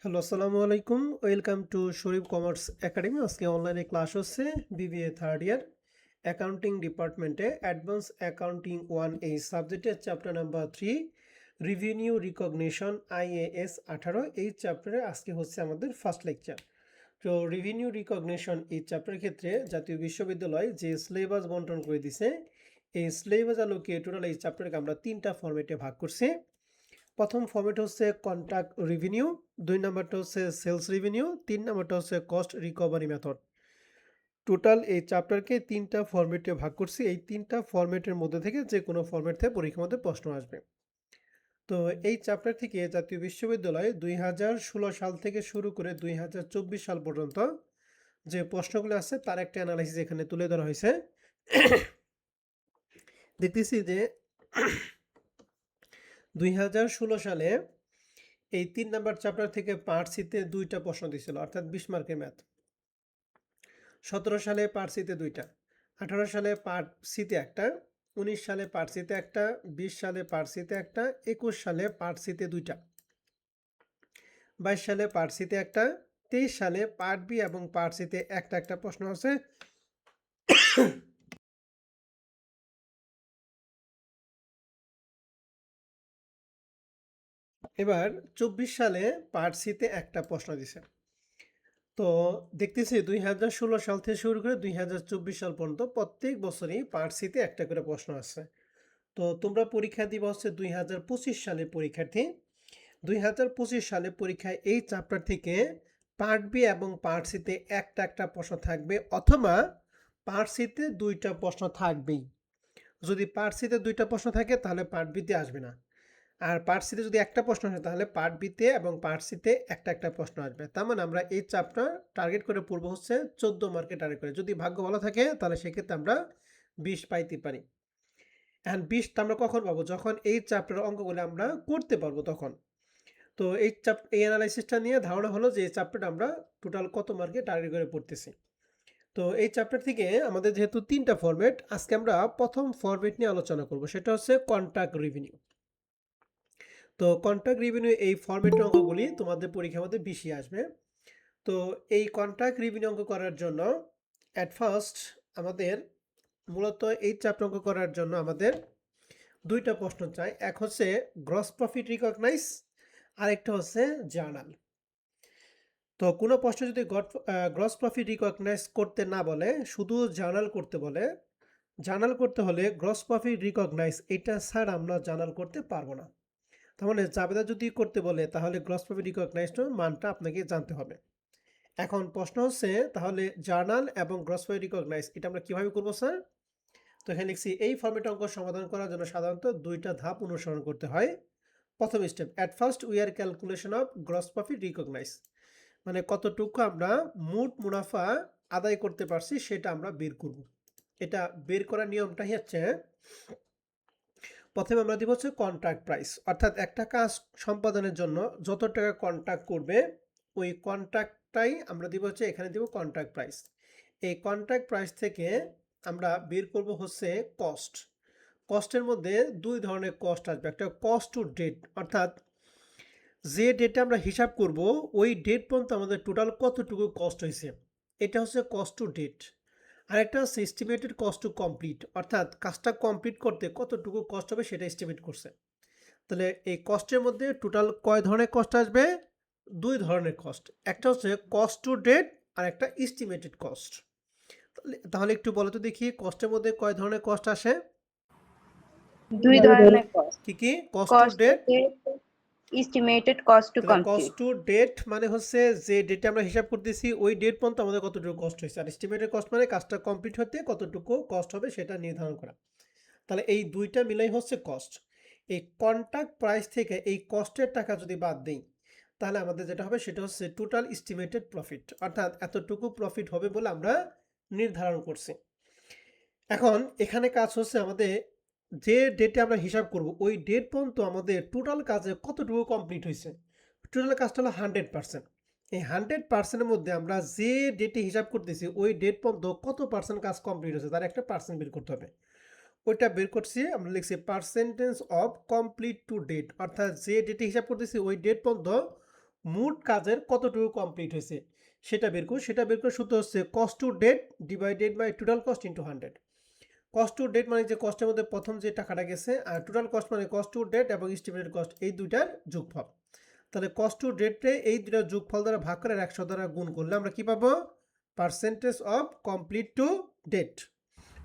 Hello, আসসালামু আলাইকুম। Welcome to Sharif commerce academy. আজকে অনলাইনে ক্লাস হচ্ছে বিবিএ থার্ড ইয়ার অ্যাকাউন্টিং ডিপার্টমেন্টে অ্যাডভান্স অ্যাকাউন্টিং 1 এই সাবজেক্টের chapter number 3 revenue recognition IAS 18 এই চ্যাপ্টারে আজকে হচ্ছে আমাদের ফার্স্ট লেকচার। তো রিভিনিউ রিকগনিশন এই চ্যাপ্টারের ক্ষেত্রে জাতীয় বিশ্ববিদ্যালয় যে সিলেবাস বন্টন করে দিছে, এই সিলেবাস আলোকে টোটাল এই চ্যাপ্টারকে আমরা 3টা ফরম্যাটে ভাগ করছি। প্রথম ফরম্যাট হচ্ছে কন্ট্রাক্ট রেভিনিউ, 2 নাম্বারটা হচ্ছে সেলস রেভিনিউ, 3 নাম্বারটা হচ্ছে কস্ট রিকভারি মেথড। টোটাল এই চ্যাপ্টারকে 3টা ফরম্যাটে ভাগ করছি। এই 3টা ফরম্যাটের মধ্যে থেকে যে কোনো ফরম্যাট থেকে পরীক্ষার মধ্যে প্রশ্ন আসবে। তো এই চ্যাপ্টার থেকে জাতীয় বিশ্ববিদ্যালয় 2016 সাল থেকে শুরু করে 2024 সাল পর্যন্ত যে প্রশ্নগুলো আছে তার একটা অ্যানালাইসিস এখানে তুলে ধরা হয়েছে। দেখতেছি যে 2016 সালে এই 3 নাম্বার চ্যাপ্টার থেকে পার্ট সিতে 2টা প্রশ্ন দিয়েছিল, অর্থাৎ 20 মার্কের ম্যাথ। 17 সালে পার্ট সিতে 2টা, 18 সালে পার্ট সিতে একটা, 19 সালে পার্ট সিতে একটা, 20 সালে পার্ট সিতে একটা, 21 সালে পার্ট সিতে 2টা, 22 সালে পার্ট সিতে একটা, 23 সালে পার্ট বি এবং পার্ট সিতে একটা একটা প্রশ্ন আছে। এবার 24 সালে পার্ট সিতে একটা প্রশ্ন দিছে। তো দেখতেছি 2016 সাল থেকে শুরু করে 2024 সাল পর্যন্ত প্রত্যেক বছরই পার্ট সিতে একটা করে প্রশ্ন আসছে। তো তোমরা পরীক্ষা দিবা হচ্ছে 2025 সালে পরীক্ষার্থী। 2025 সালে পরীক্ষায় এই চ্যাপ্টার থেকে পার্ট বি এবং পার্ট সিতে একটা একটা প্রশ্ন থাকবে, অথবা পার্ট সিতে 2টা প্রশ্ন থাকবেই। যদি পার্ট সিতে 2টা প্রশ্ন থাকে তাহলে পার্ট বিতে আসবে না। আর পার্ট সিতে যদি একটা প্রশ্ন আসে তাহলে পার্ট বিতে এবং পার্ট সিতে একটা একটা প্রশ্ন আসবে। তার মানে আমরা এই চ্যাপ্টার টার্গেট করে পড়বো হচ্ছে 14 মার্কে টার্গেট করে। যদি ভাগ্য ভালো থাকে তাহলে সেক্ষেত্রে আমরা 20 পাইতে পারি। এখন 20টা আমরা কখন পাবো? যখন এই চ্যাপ্টারের অঙ্কগুলো আমরা করতে পারবো তখন। তো এই অ্যানালাইসিসটা নিয়ে ধারণা হলো যে এই চ্যাপ্টারটা আমরা টোটাল কত মার্কে টার্গেট করে পড়তেছি। তো এই চ্যাপ্টার থেকে আমাদের যেহেতু 3টা ফরম্যাট, আজকে আমরা প্রথম ফরম্যাট নিয়ে আলোচনা করব, সেটা হচ্ছে কন্ট্রাক্ট রেভিনিউ। তো কন্ট্রাক্ট রেভিনিউ এই ফরম্যাটের অঙ্কগুলি তোমাদের পরীক্ষার মধ্যে বেশি আসবে। তো এই কন্ট্রাক্ট রেভিনিউ অঙ্ক করার জন্য অ্যাট ফার্স্ট আমাদের মূলত এই চ্যাপ্টার অঙ্ক করার জন্য আমাদের 2টা প্রশ্ন চাই। এক হচ্ছে গ্রস প্রফিট রিকগনাইজ, আরেকটা হচ্ছে জার্নাল। তো কোনো প্রশ্ন যদি গ্রস প্রফিট রিকগনাইজ করতে না বলে, শুধু জার্নাল করতে বলে, জার্নাল করতে হলে গ্রস প্রফিট রিকগনাইজ এটা ছাড়া আমরা জার্নাল করতে পারবো না। তার মানে জাবেদা যদি করতে বলে তাহলে গ্রস প্রফিট রিকগনাইজড মানটা আপনাকে জানতে হবে। এখন প্রশ্ন হচ্ছে তাহলে জার্নাল এবং গ্রস প্রফিট রিকগনাইজ এটা আমরা কিভাবে করবো স্যার? তো এখানে লিখছি এই ফর্মেট অঙ্ক সমাধান করার জন্য সাধারণত 2টা ধাপ অনুসরণ করতে হয়। প্রথম step, at first we are calculation of gross profit recognise, মানে কতটুকু আমরা মোট মুনাফা আদায় করতে পারছি সেটা আমরা বের করব। এটা বের করার নিয়মটাই হচ্ছে, প্রথমে আমরা দিব হচ্ছে কন্ট্রাক্ট প্রাইস, অর্থাৎ একটা কাজ সম্পাদনের জন্য যত টাকা কন্ট্রাক্ট করবে ওই কন্ট্রাক্টটাই আমরা দিব হচ্ছে, এখানে দিব কন্ট্রাক্ট প্রাইস। এই কন্ট্রাক্ট প্রাইস থেকে আমরা বের করব হচ্ছে কস্ট। কস্টের মধ্যে 2 ধরনের কস্ট আসবে। একটা কস্ট টু ডেট, অর্থাৎ যে ডেটে আমরা হিসাব করব ওই ডেট পর্যন্ত আমাদের টোটাল কতটুকু কস্ট হয়েছে, এটা হচ্ছে কস্ট টু ডেট। আরেকটা হচ্ছে এস্টিমেটেড কস্ট টু কমপ্লিট, অর্থাৎ কাজটা কমপ্লিট করতে কতটুকু কস্ট হবে সেটা এস্টিমেট করছে। তাহলে এই কস্টের মধ্যে টোটাল কয় ধরনের কস্ট আসবে? 2 ধরনের কস্ট। একটা হচ্ছে কস্ট টু ডেট আর একটা এস্টিমেটেড কস্ট। তাহলে একটু বলো তো দেখি কস্টের মধ্যে কয় ধরনের কস্ট আসে? দুই ধরনের কস্ট, কি কি? Cost to cost to date. Date, estimated cost to তাহলে কস্ট কমপ্লিট। টু ডেট মানে হচ্ছে যে ডেটে আমরা হিসাব করতেছি ওই ডেট পর্যন্ত আমাদের কতটুকু কস্ট হয়েছে, আর এস্টিমেটেড কস্ট মানে কাজটা কমপ্লিট হতে কতটুকু কস্ট হবে সেটা নির্ধারণ করা। তাহলে এই দুইটা মিলাই হচ্ছে কস্ট। এই কন্ট্রাক্ট প্রাইস থেকে এই কস্টের টাকা যদি বাদ দেই তাহলে আমাদের যেটা হবে সেটা হচ্ছে টোটাল এস্টিমেটেড প্রফিট, অর্থাৎ এতটুকু প্রফিট হবে বলে আমরা নির্ধারণ করছি। এখন এখানে কাজ হচ্ছে আমাদের যে ডেটে আমরা হিসাব করব ওই ডেট পর্যন্ত আমাদের টোটাল কাজে কতটুকু কমপ্লিট হয়েছে। টোটাল কাজটা হলো 100%। এই 100%-এর মধ্যে আমরা যে ডেটে হিসাব করতেছি ওই ডেট পর্যন্ত কত পার্সেন্ট কাজ কমপ্লিট হয়েছে তার একটা পার্সেন্ট বের করতে হবে। ওইটা বের করছি, আমরা লিখছি percentage of complete to date, অর্থাৎ যে ডেটে হিসাব করতেছি ওই ডেট পর্যন্ত মোট কাজের কতটুকু কমপ্লিট হয়েছে সেটা বের করব। সেটা বের করার সূত্র হচ্ছে cost to date divided by total cost into 100। Cost to date মানে যে কস্টের মধ্যে প্রথম যে টাকাটা গেছে, আর টোটাল কস্ট মানে কস্ট টু ডেট এবং এস্টিমেটেড কস্ট, এই দুইটার যোগফল। তাহলে কস্ট টু ডেটে এই দুটার যোগফল দ্বারা ভাগ করে 100 দ্বারা গুণ করলে আমরা কি পাবো? Percentage of complete to date.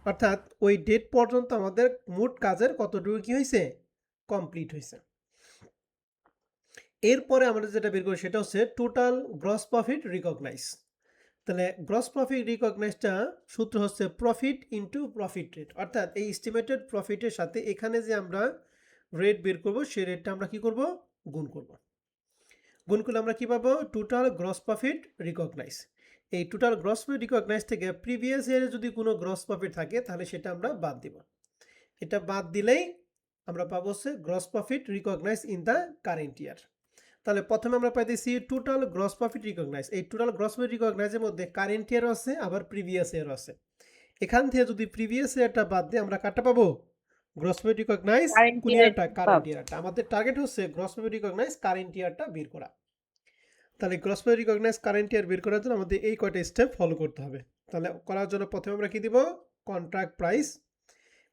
অর্থাৎ ওই ডেট পর্যন্ত আমাদের মোট কাজের কতটুকু কি হয়েছে? কমপ্লিট হয়েছে। এরপরে আমরা যেটা বের করি সেটা হচ্ছে টোটাল গ্রস প্রফিট রিকগনাইজ। তাহলে গ্রস প্রফিট রিকগনাইজটা সূত্র হচ্ছে প্রফিট ইনটু প্রফিট রেট। অর্থাৎ এই এস্টিমেটেড প্রফিটের সাথে এখানে যে আমরা রেট বের করব সেই রেটটা আমরা কি করব? গুণ করব। গুণ করলে আমরা কি পাবো? Total gross profit recognize. এই টোটাল গ্রস প্রফিট রিকগনাইজ থেকে প্রিভিয়াস ইয়ারে যদি কোনো গ্রস প্রফিট থাকে তাহলে সেটা আমরা বাদ দিব। এটা বাদ দিলেই আমরা পাবো হচ্ছে gross profit recognize in the current year. তাহলে প্রথমে আমরা পাইতেছি টোটাল গ্রস প্রফিট রিকগনাইজ। এই টোটাল গ্রস প্রফিট রিকগনাইজের মধ্যে কারেন্ট ইয়ারও আছে আবার প্রিভিয়াস ইয়ারও আছে। এখান থেকে যদি প্রিভিয়াস ইয়ারটা বাদ দিয়ে আমরা কাটা পাবো গ্রস প্রফিট রিকগনাইজ কোন ইয়ারটা? কারেন্ট ইয়ারটা। আমাদের টার্গেট হচ্ছে গ্রস প্রফিট রিকগনাইজ কারেন্ট ইয়ারটা বের করা। তাহলে gross profit recognize current year বের করার জন্য আমাদের এই কয়টা স্টেপ ফলো করতে হবে। তাহলে করার জন্য প্রথমে আমরা কি দিব? Contract price.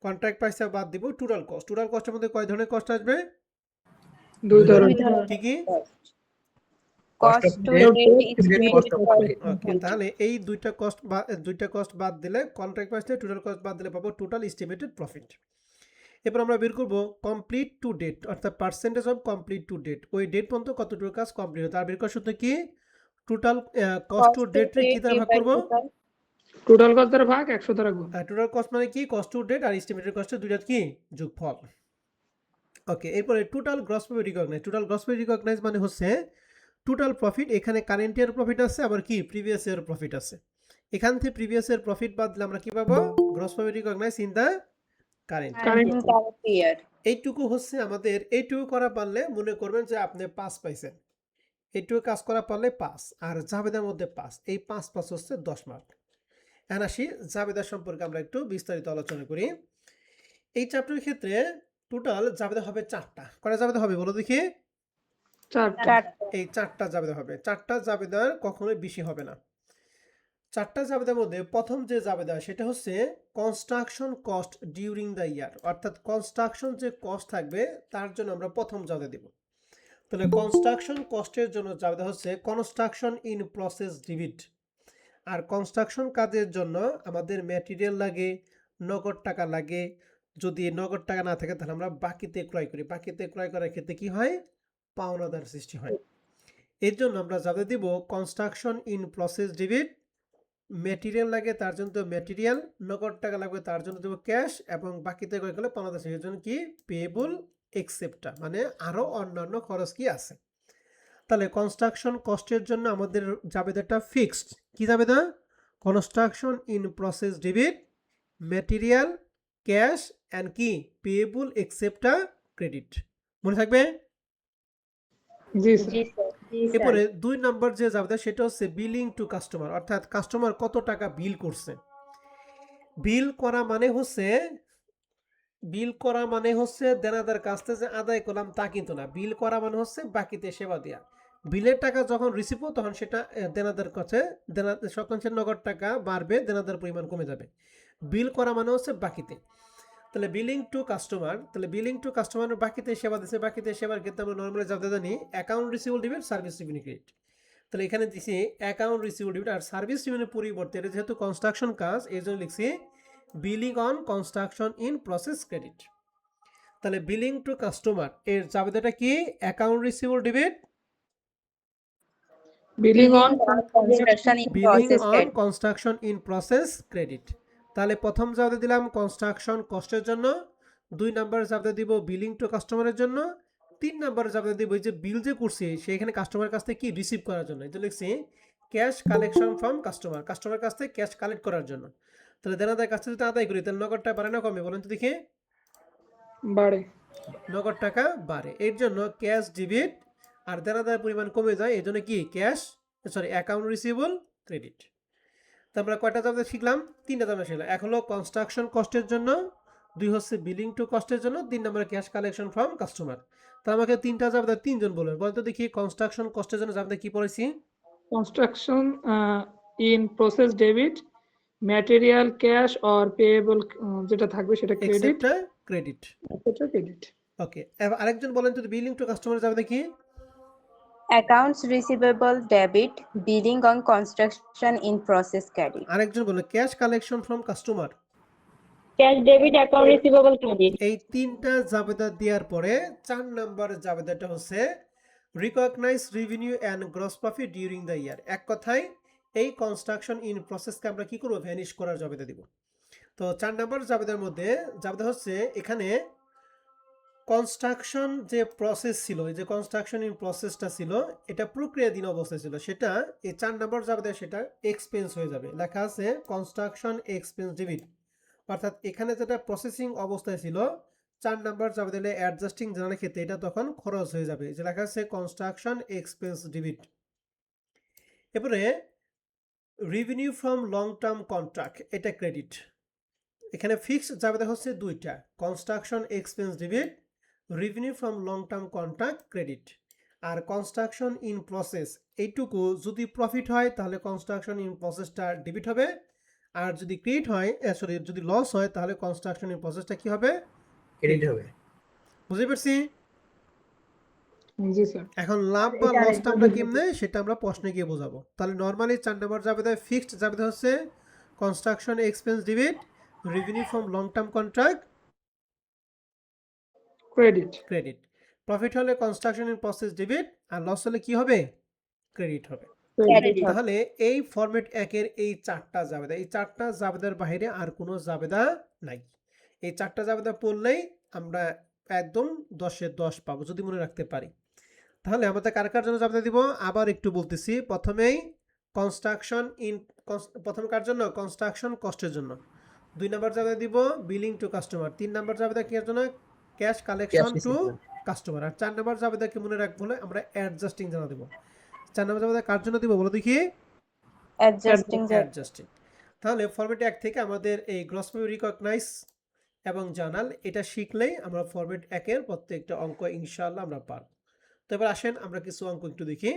কন্ট্রাক্ট প্রাইসটা বাদ দিব টোটাল কস্ট। টোটাল কস্টের মধ্যে কয় ধরনের কস্ট আসবে? দুই ধরনের। কি কি? কস্ট টু ডেট এস্টিমেটেড ওকে, তাহলে এই দুইটা কস্ট বাদ দিলে কন্ট্রাক্ট প্রাইস থেকে টোটাল কস্ট বাদ দিলে পাবো টোটাল এস্টিমেটেড প্রফিট। এরপর আমরা বের করব কমপ্লিট টু ডেট, অর্থাৎ percentage of complete to date. ওই ডেট পর্যন্ত কতটুকু কাজ কমপ্লিট হয় তার বের করার সূত্র কি? টোটাল কস্ট টু ডেট রে কি দ্বারা ভাগ করব? টোটাল কস্ট দ্বারা ভাগ 100 দ্বারা গুণ। টোটাল কস্ট মানে কি? কস্ট টু ডেট আর এস্টিমেটেড কস্টের দুইটা কি? যোগফল। ওকে, এরপরে total gross profit recognise. Total gross profit recognise মানে হচ্ছে টোটাল প্রফিট। এখানে কারেন্ট ইয়ার প্রফিট আছে আবার কি প্রিভিয়াস ইয়ার প্রফিট আছে। এখান থেকে প্রিভিয়াস ইয়ার প্রফিট বাদ দিলে আমরা কি পাবো? Gross profit recognize in the current year. এইটুকু হচ্ছে আমাদের। এইটুকু করা পারলে মনে করবেন যে আপনি 5 পাইছেন। এইটুকু কাজ করা পারলে 5, আর জাবেদার মধ্যে 5, এই 5 হচ্ছে 10 মার্ক। এখন আসি জাবেদা সম্পর্কে আমরা একটু বিস্তারিত আলোচনা করি। এই চ্যাপ্টারের ক্ষেত্রে টোটাল জাবেদা হবে 4টা। কয়টা জাবেদা হবে বলো দেখি? 4টা। এই 4টা জাবেদা হবে। 4টা জাবেদার কখনোই বেশি হবে না। 4টা জাবেদার মধ্যে প্রথম যে জাবেদা সেটা হচ্ছে কনস্ট্রাকশন কস্ট ডিউরিং দ্য ইয়ার। অর্থাৎ কনস্ট্রাকশন যে কস্ট থাকবে তার জন্য আমরা প্রথম জাবেদা দেব। তাহলে কনস্ট্রাকশন কস্টের জন্য জাবেদা হচ্ছে কনস্ট্রাকশন ইন প্রসেস ডিবিট। আর কনস্ট্রাকশন কাজের জন্য আমাদের ম্যাটেরিয়াল লাগে, নগদ টাকা লাগে। যদি নগদ টাকা না থাকে তাহলে আমরা বাকিতে ক্রয় করি। বাকিতে ক্রয় করার ক্ষেত্রে কি হয়? পাওনাদার সৃষ্টি হয়। এর জন্য আমরা যাদের দিব construction in process debit. Material লাগে তার জন্য তো ম্যাটেরিয়াল, নগদ টাকা লাগবে তার জন্য দেবো ক্যাশ, এবং বাকিতে ক্রয় করলে পাওনাদার সৃষ্টির জন্য কি পেয়েবল এক্সেপ্টা, মানে আরও অন্যান্য খরচ কি আছে। তাহলে কনস্ট্রাকশন কস্টের জন্য আমাদের জাবেদাটা ফিক্সড। কি জাবেদা? Construction in process debit, material, cash and কি পেয়েবল এক্সেপ্টা ক্রেডিট। মনে থাকবে? জি স্যার। এরপরে 2 নম্বর যে জাবেদা সেটা হচ্ছে বিলিং টু কাস্টমার। অর্থাৎ কাস্টমার কত টাকা বিল করছে। বিল করা মানে হচ্ছে দেনাদার কাছ থেকে যে আদায় করলাম তা কিন্তু না। বিল করা মানে হচ্ছে বাকিতে সেবা দেওয়া। বিলের টাকা যখন রিসিভ হবে তখন সেটা দেনাদার কাছে যখন সে নগদ টাকা বাড়বে দেনাদার পরিমাণ কমে যাবে। বিল করা মানে হচ্ছে বাকিতে। তাহলে বিলিং টু কাস্টমার, তাহলে বিলিং টু কাস্টমার বাকিতে সেবা দিচ্ছে। বাকিতে সেবার ক্ষেত্রে আমরা নর্মালি জানতে জানি account receivable debit, service revenue credit. তাহলে এখানে দিছি অ্যাকাউন্ট রিসিভেবল ডেবিট আর সার্ভিস রেভিনিউর পরিবর্তে এটা যেহেতু কনস্ট্রাকশন কাজ এই জন্য লিখছি billing on construction in process credit. তাহলে বিলিং টু কাস্টমার এর জাবেদাটা কি? Account receivable debit, billing on construction in process credit. তাহলে প্রথম জাবেদা দিলাম কনস্ট্রাকশন কস্টের জন্য, 2 নম্বর জাবেদা দিব বিলিং টু কাস্টমারের জন্য, 3 নম্বর জাবেদা দিব যে বিল যে করছি সেখানে কাস্টমারের কাছ থেকে কি রিসিভ করার জন্য। এই জন্য লিখছি ক্যাশ কালেকশন ফ্রম কাস্টমার, কাস্টমারের কাছ থেকে ক্যাশ কালেক্ট করার জন্য। তাহলে দেনাদার কাছ থেকে যদি আদায় করি তাহলে নগদ টাকা বাড়ে না কমে বলেন তো দেখি? বাড়ে। নগদ টাকা বাড়ে। এর জন্য ক্যাশ ডেবিট আর দেনাদার পরিমাণ কমে যায়, এই জন্য কি অ্যাকাউন্ট রিসিভেবল ক্রেডিট। তো আমরা কয়টা জাবেদা শিখলাম? 3টা জাবেদা শিখলাম। এক হলো কনস্ট্রাকশন কস্টের জন্য, 2 হচ্ছে বিলিং টু কস্টের জন্য, 3 নম্বরে ক্যাশ কালেকশন ফ্রম কাস্টমার। তা আমাকে তিনটা জাবেদা তিনজন বলবেন, বলতো দেখি কনস্ট্রাকশন কস্টের জন্য জাবেদা কি পড়েছি? Construction in process debit, material cash or payable যেটা থাকবে সেটা ক্রেডিট, এক্সেপ্টটা ক্রেডিট। সেটা ক্রেডিট। ওকে, এবার আরেকজন বলেন তো বিলিং টু কাস্টমার জাবেদা কি? Accounts receivable debit, billing on construction in process credit. আরেকজন বললো cash collection from customer. Cash debit, account receivable, credit. এই তিনটা জাবেদা দেওয়ার পরে 4 নম্বর জাবেদাটা হচ্ছে recognize revenue and gross profit during the year. এক কথায় এই কনস্ট্রাকশন ইন প্রসেসকে আমরা কি করবো, ভ্যানিশ করার জাবেদা দিব। তো 4 নম্বর জাবেদার মধ্যে জাবেদা হচ্ছে এখানে কনস্ট্রাকশন যে প্রসেস ছিল, এই যে কনস্ট্রাকশন ইন প্রসেসটা ছিল, এটা প্রক্রিয়াধীন অবস্থায় ছিল, সেটা এই 4 নম্বর জাবেদায় সেটা এক্সপেন্স হয়ে যাবে। লেখা আছে কনস্ট্রাকশন এক্সপেন্স ডেবিট, অর্থাৎ এখানে যেটা প্রসেসিং অবস্থায় ছিল 4 নাম্বার যাবে দিলে অ্যাডজাস্টিং জানার ক্ষেত্রে এটা তখন খরচ হয়ে যাবে, যে লেখা আছে কনস্ট্রাকশন এক্সপেন্স ডেবিট। এরপরে revenue from long term contract, এটা ক্রেডিট। এখানে ফিক্সড যাবে হচ্ছে দুইটা, construction expense debit, revenue from long term contract credit. আর কনস্ট্রাকশন ইন প্রসেস এইটুকু যদি প্রফিট হয় তাহলে কনস্ট্রাকশন ইন প্রসেসটা ডেবিট হবে, আর যদি ক্রেডিট হয় সরি যদি লস হয় তাহলে কনস্ট্রাকশন ইন প্রসেসটা কি হবে, ক্রেডিট হবে। বুঝতে পারছি? জি স্যার। এখন লাভ বা লসটা আমরা কেমনে সেটা আমরা প্রশ্নে গিয়ে বোঝাবো। তাহলে নর্মালি 4 নম্বর জাবেদা ফিক্সড জাবেদা হচ্ছে construction expense debit, revenue from long term contract credit. Credit. Profit হলে কনস্ট্রাকশন ইন প্রসেস ডেবিট, আর লস হলে কি হবে, ক্রেডিট হবে। Credit. তাহলে এই ফরম্যাট একের এই 4টা জাবেদা, এই 4টা জাবেদার বাইরে আর কোনো জাবেদা নাই। এই 4টা জাবেদা পড়লেই আমরা একদম 10-এ 10 পাবো যদি মনে রাখতে পারি। তাহলে আমাদের কার কার জন্য জাবেদা দিব আবার একটু বলতেছি। প্রথমেই কনস্ট্রাকশন ইন, প্রথম কার জন্য, কনস্ট্রাকশন কস্টের জন্য। 2 নম্বর জাবেদা দিব বিলিং টু কাস্টমার। 3 নম্বর জাবেদা কি এর জন্য, ক্যাশ কালেকশন টু কাস্টমার। আর 4 নম্বর জাবেদাকে মনে রাখবো হলে আমরা অ্যাডজাস্টিং জানা দেব। 4 নম্বর জাবেদা কার জন্য দিব বলো দেখি, Adjusting the অ্যাডজাস্টিং। তাহলে ফরম্যাট 1 থেকে আমাদের এই গ্রস প্রফিট রিকগনাইজ এবং জার্নাল এটা শিখলেই আমরা ফরম্যাট 1-এর প্রত্যেকটা অঙ্ক ইনশাআল্লাহ আমরা পারব। তো এবার আসেন আমরা কিছু অঙ্ক একটু দেখি।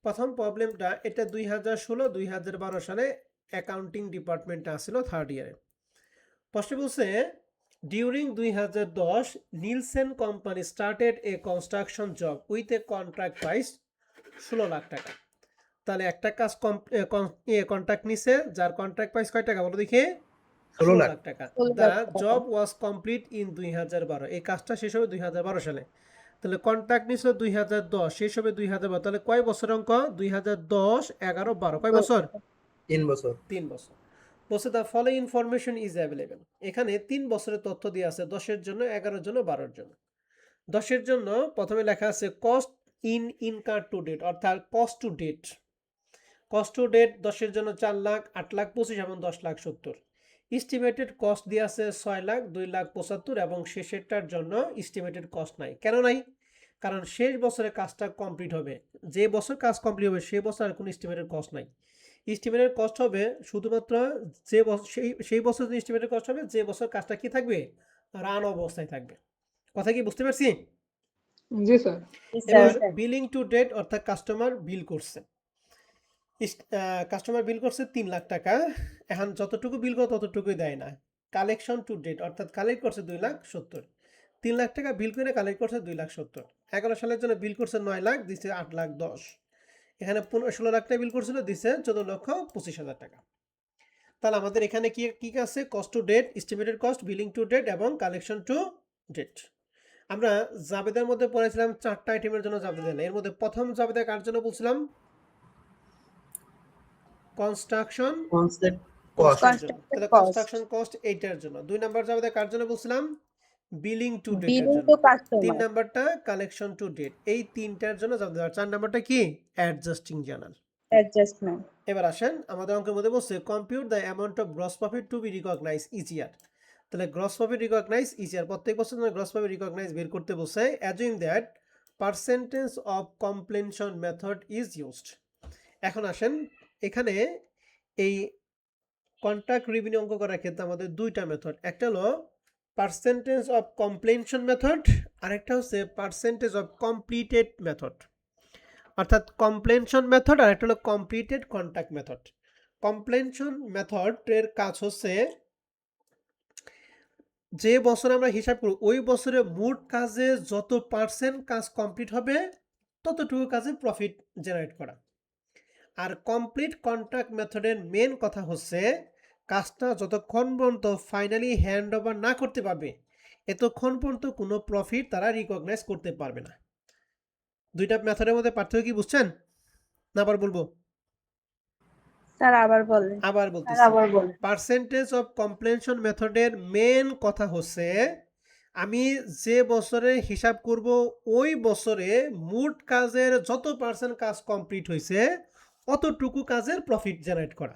প্রথম প্রবলেমটা এটা 2016-2012 সালে অ্যাকাউন্টিং ডিপার্টমেন্টে আসছিল থার্ড ইয়ারে। প্রশ্ন বলছে during 2010 Nielsen company started a construction job with a contract price 16 lakh টাকা। তাহলে একটা কাজ কন্ট্রাক্ট নিছে, যার কন্ট্রাক্ট প্রাইস কয় টাকা বলো দেখি, 16 লাখ টাকা। 16 দ্য লাখ টাকা। জব ওয়াজ কমপ্লিট ইন 2012, এই কাজটা শেষ হবে 2012 সালে। তাহলে কন্ট্রাক্ট নিছিল 2010, শেষ হবে 2012, তাহলে কয় বছর অঙ্ক, 2010, 11, 12, কয় বছর, 3 বছর। 3 বছর। বলছে the following information is available, এখানে 3 বছরের তথ্য দিয়ে আছে, 10-এর জন্য, 11-এর জন্য, 12-এর জন্য। 10-এর জন্য প্রথমে লেখা আছে cost in incur to date, অর্থাৎ cost to date. Cost to date 10-এর জন্য 4 লাখ, 8 লাখ 25 এবং 10 লাখ 70। এস্টিমেটেড কস্ট দিয়ে আছে 6 লাখ, 2 লাখ 75 এবং শেষেরটার জন্য এস্টিমেটেড কস্ট নাই। কেন নাই? কারণ শেষ বছরে কাজটা কমপ্লিট হবে, যে বছর কাজ কমপ্লিট হবে সেই বছর আর কোনো এস্টিমেটেড কস্ট নাই। এস্টিমেটেড কস্ট হবে শুধুমাত্র যে বছর, সেই বছর যে এস্টিমেটেড কস্ট হবে যে বছর কাজটা কি থাকবে, রান অবস্থায় থাকবে। কথা কি বুঝতে পারছি? জি স্যার। এবার বিলিং টু ডেট, অর্থাৎ কাস্টমার বিল করছে, কাস্টমার বিল করছে 3 লাখ টাকা। এখন যতটুকু বিল করে ততটুকুই দেয় না। কালেকশন টু ডেট, অর্থাৎ কালেক্ট করছে 2 লাখ 70, 3 লাখ টাকা বিল করে কালেক্ট করছে 2 লাখ 70। 11 সালের জন্য বিল করছে 9 লাখ, দিচ্ছে 8 লাখ 10। এখানে 16 লাখ টাকা বিল করছিল, দিচ্ছে 14 লক্ষ 25 হাজার টাকা। তাহলে আমাদের এখানে কি কি আছে, cost to date, estimated cost, billing to date এবং কালেকশন টু ডেট। আমরা জাবেদার মধ্যে পড়েছিলাম 4টা আইটেমের জন্য জাবেদা দিলাম। এর মধ্যে প্রথম জাবেদা কার জন্য বলছিলাম, কনস্ট্রাকশন কনসেপ্ট কস্ট। তাহলে কনস্ট্রাকশন কস্ট এইটার জন্য। 2 নাম্বার জাবেদা কার জন্য বলছিলাম, বিলিং টু ডেটের billing জন্য। to 3 customer. নাম্বারটা কালেকশন টু ডেট, এই তিনটার জন্য জাবেদা। 4 নাম্বারটা কি, অ্যাডজাস্টিং জার্নাল। Adjustment. এবার আসেন আমাদের অঙ্কের মধ্যে বলছে compute the amount of gross profit to be recognise each year. তাহলে gross profit recognise each year, প্রত্যেক বছর গ্রস প্রফিট রিকগনাইজ বের করতে বলছে। Assume that percentage of completion method is used. এখন আসেন এখানে এই কন্ট্রাক্ট রেভিনিউ অঙ্ক করার ক্ষেত্রে আমাদের দুইটা মেথড, একটা হলো পার্সেন্টেজ অফ কমপ্লেনশন মেথড, আরেকটা হচ্ছে পার্সেন্টেজ অফ কমপ্লিটেড মেথড। অর্থাৎ কমপ্লেনশন মেথড আর একটা হলো কমপ্লিটেড কন্ট্যাক্ট মেথড। কমপ্লেনশন মেথডের কাজ হচ্ছে যে বছর আমরা হিসাব করব ওই বছরে মোট কাজে যত পার্সেন্ট কাজ কমপ্লিট হবে ততটুকু কাজে প্রফিট জেনারেট করা। আর কমপ্লিট কন্ট্রাক্ট মেথডের মেন কথা হচ্ছে কাজটা যতক্ষণ পর্যন্ত ফাইনালি হ্যান্ড ওভার না করতে পারবে এতক্ষণ পর্যন্ত কোনো প্রফিট তারা রিকগনাইজ করতে পারবে না। দুইটা মেথডের মধ্যে পার্থক্য কি বুঝছেন না আবার বলবো? স্যার আবার বলেন। আবার বলতেছি, পার্সেন্টেজ অফ কমপ্লেনশন মেথডের মেন কথা হচ্ছে আমি যে বছরে হিসাব করব ওই বছরে মোট কাজের যত পার্সেন্ট কাজ কমপ্লিট হয়েছে অতটুকু কাজের প্রফিট জেনারেট করা।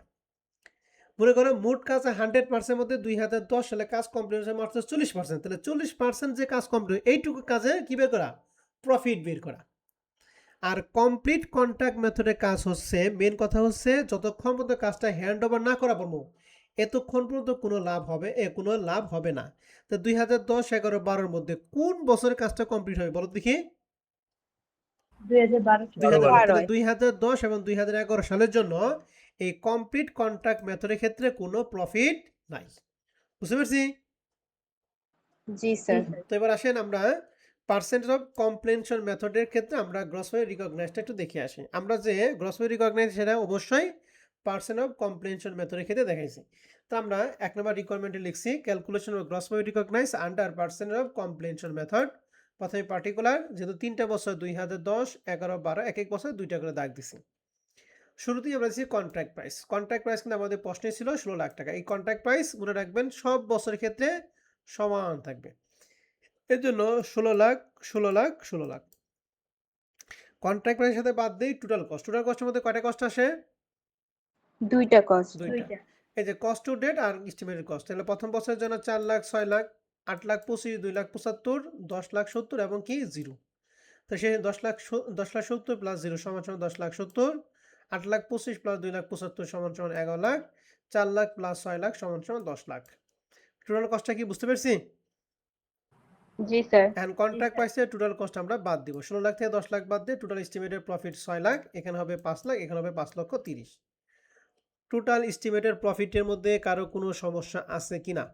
মনে করো মোট কাজ 100% মধ্যে 2010 সালে কাজ কমপ্লিট হয়েছে মাত্র 40%, তাহলে 40% যে কাজ কমপ্লিট এইটুকু কাজে কি বের করা? প্রফিট বের করা। আর কমপ্লিট কন্ট্রাক্ট মেথডের কাজ হচ্ছে মেন কথা হচ্ছে যতক্ষণ পর্যন্ত কাজটা হ্যান্ড ওভার না করা পারবো এতক্ষণ পর্যন্ত কোনো লাভ হবে না। তো 2010, 11, 12-র মধ্যে কোন বছরে কাজটা কমপ্লিট হবে বলো দেখি? 2012 2010 এবং 2011 সালের জন্য এই কমপ্লিট কন্ট্রাক্ট মেথডের ক্ষেত্রে কোনো প্রফিট নাই। বুঝতে পারছি? জি স্যার। তো এবার আসেন আমরা পার্সেন্টেজ অফ কমপ্লেনশন মেথডের ক্ষেত্রে আমরা গ্রস ভ্যালু রিকগনাইজটা একটু দেখে আসি। আমরা যে গ্রস ভ্যালু রিকগনাইজ সেটা অবশ্যই পার্সেন্ট অফ কমপ্লেনশন মেথডের ক্ষেত্রে দেখাইছি। তো আমরা 1 নম্বর রিকোয়ারমেন্টে লিখছি calculation of gross value recognise under percent of completion method. প্রথমে পার্টিকুলার যেহেতু 3টা বছর 2010, 11, 12 এক এক বছর 2টা করে দাগ দিছি। শুরুতেই আমরা দিচ্ছি কন্ট্রাক্ট প্রাইস। কন্ট্রাক্ট প্রাইস কিন্তু আমাদের প্রশ্নে ছিল 16 লাখ টাকা। এই কন্ট্রাক্ট প্রাইস মনে রাখবেন সব বছরের ক্ষেত্রে সমান থাকবে, এর জন্য 16 লাখ 16 লাখ 16 লাখ। কন্ট্রাক্ট প্রাইসের সাথে বাদ দেই টোটাল কস্ট। টোটাল কস্টের মধ্যে কয়টা কস্ট আসে? দুইটা কস্ট। দুইটা। এই যে কস্ট টু ডেট আর এস্টিমেটেড কস্ট। তাহলে প্রথম বছরের জন্য 4 লাখ 6 লাখ 8 লাখ 25, 2 লাখ 75, 10 লাখ 70 এবং কি 0। তো সেই 10 লাখ 70 প্লাস 0 সমান 10 লাখ 70, 8 লাখ 25 প্লাস 2 লাখ 75 সমান 11 লাখ, 4 লাখ প্লাস 6 লাখ সমান 10 লাখ। টোটাল কস্টটা কি বুঝতে পেরেছি? জি স্যার। এখন কন্ট্রাক্ট প্রাইসে টোটাল কস্ট আমরা বাদ দিব। 16 লাখ থেকে 10 লাখ বাদ দিয়ে টোটাল এস্টিমেটেড প্রফিট 6 লাখ, এখানে হবে 5 লাখ, এখানে হবে 5 লক্ষ 30। টোটাল এস্টিমেটেড প্রফিটের মধ্যে কারো কোনো সমস্যা আছে কিনা?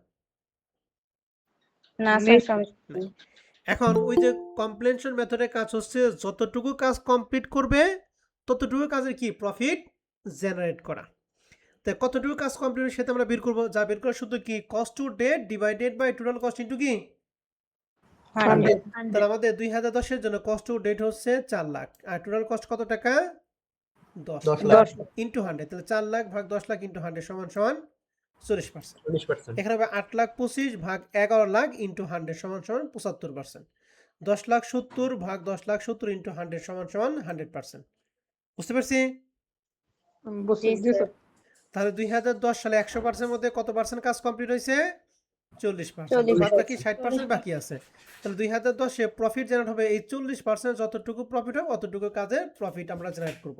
না স্যার সমস্যা নেই। এখন ওই যে কমপ্লেনশন মেথডের কাজ হচ্ছে যতটুকু কাজ কমপ্লিট করবে ততটুকু কাজের কি প্রফিট জেনারেট করা। তাই কতটুকু কাজ কমপ্লিট সেটা আমরা বের করবো। যা বের করা শুধু কি cost to date divided by total cost into কি 100 তাহলে আমাদের 2010-এর জন্য কস্ট টু ডেট হচ্ছে 4 লাখ আর টোটাল কস্ট কত টাকা? 10 10 লাখ লাখ ইন্টু 100। তাহলে 4 লাখ ভাগ 10 লাখ ইন্টু 100 সমান 40%। 19%। এখানে হবে 8 লাখ 25 ভাগ 11 লাখ ইন্টু 100 সমান 75%। 10 লাখ 70 ভাগ 10 লাখ 70 ইন্টু 100 সমান 100%। বুঝতে পারছি? বুঝছি জি জি স্যার। স্যার। তাহলে 2010 সালে 100% মধ্যে কত পার্সেন্ট কাজ কমপ্লিট হয়েছে? 40%। 40%। বাদ বাকি 60% বাকি আছে। তাহলে 2010-এ প্রফিট জেনারেট হবে এই 40% যতটুকু প্রফিট হবে অতটুকু কাজের প্রফিট আমরা জেনারেট করব।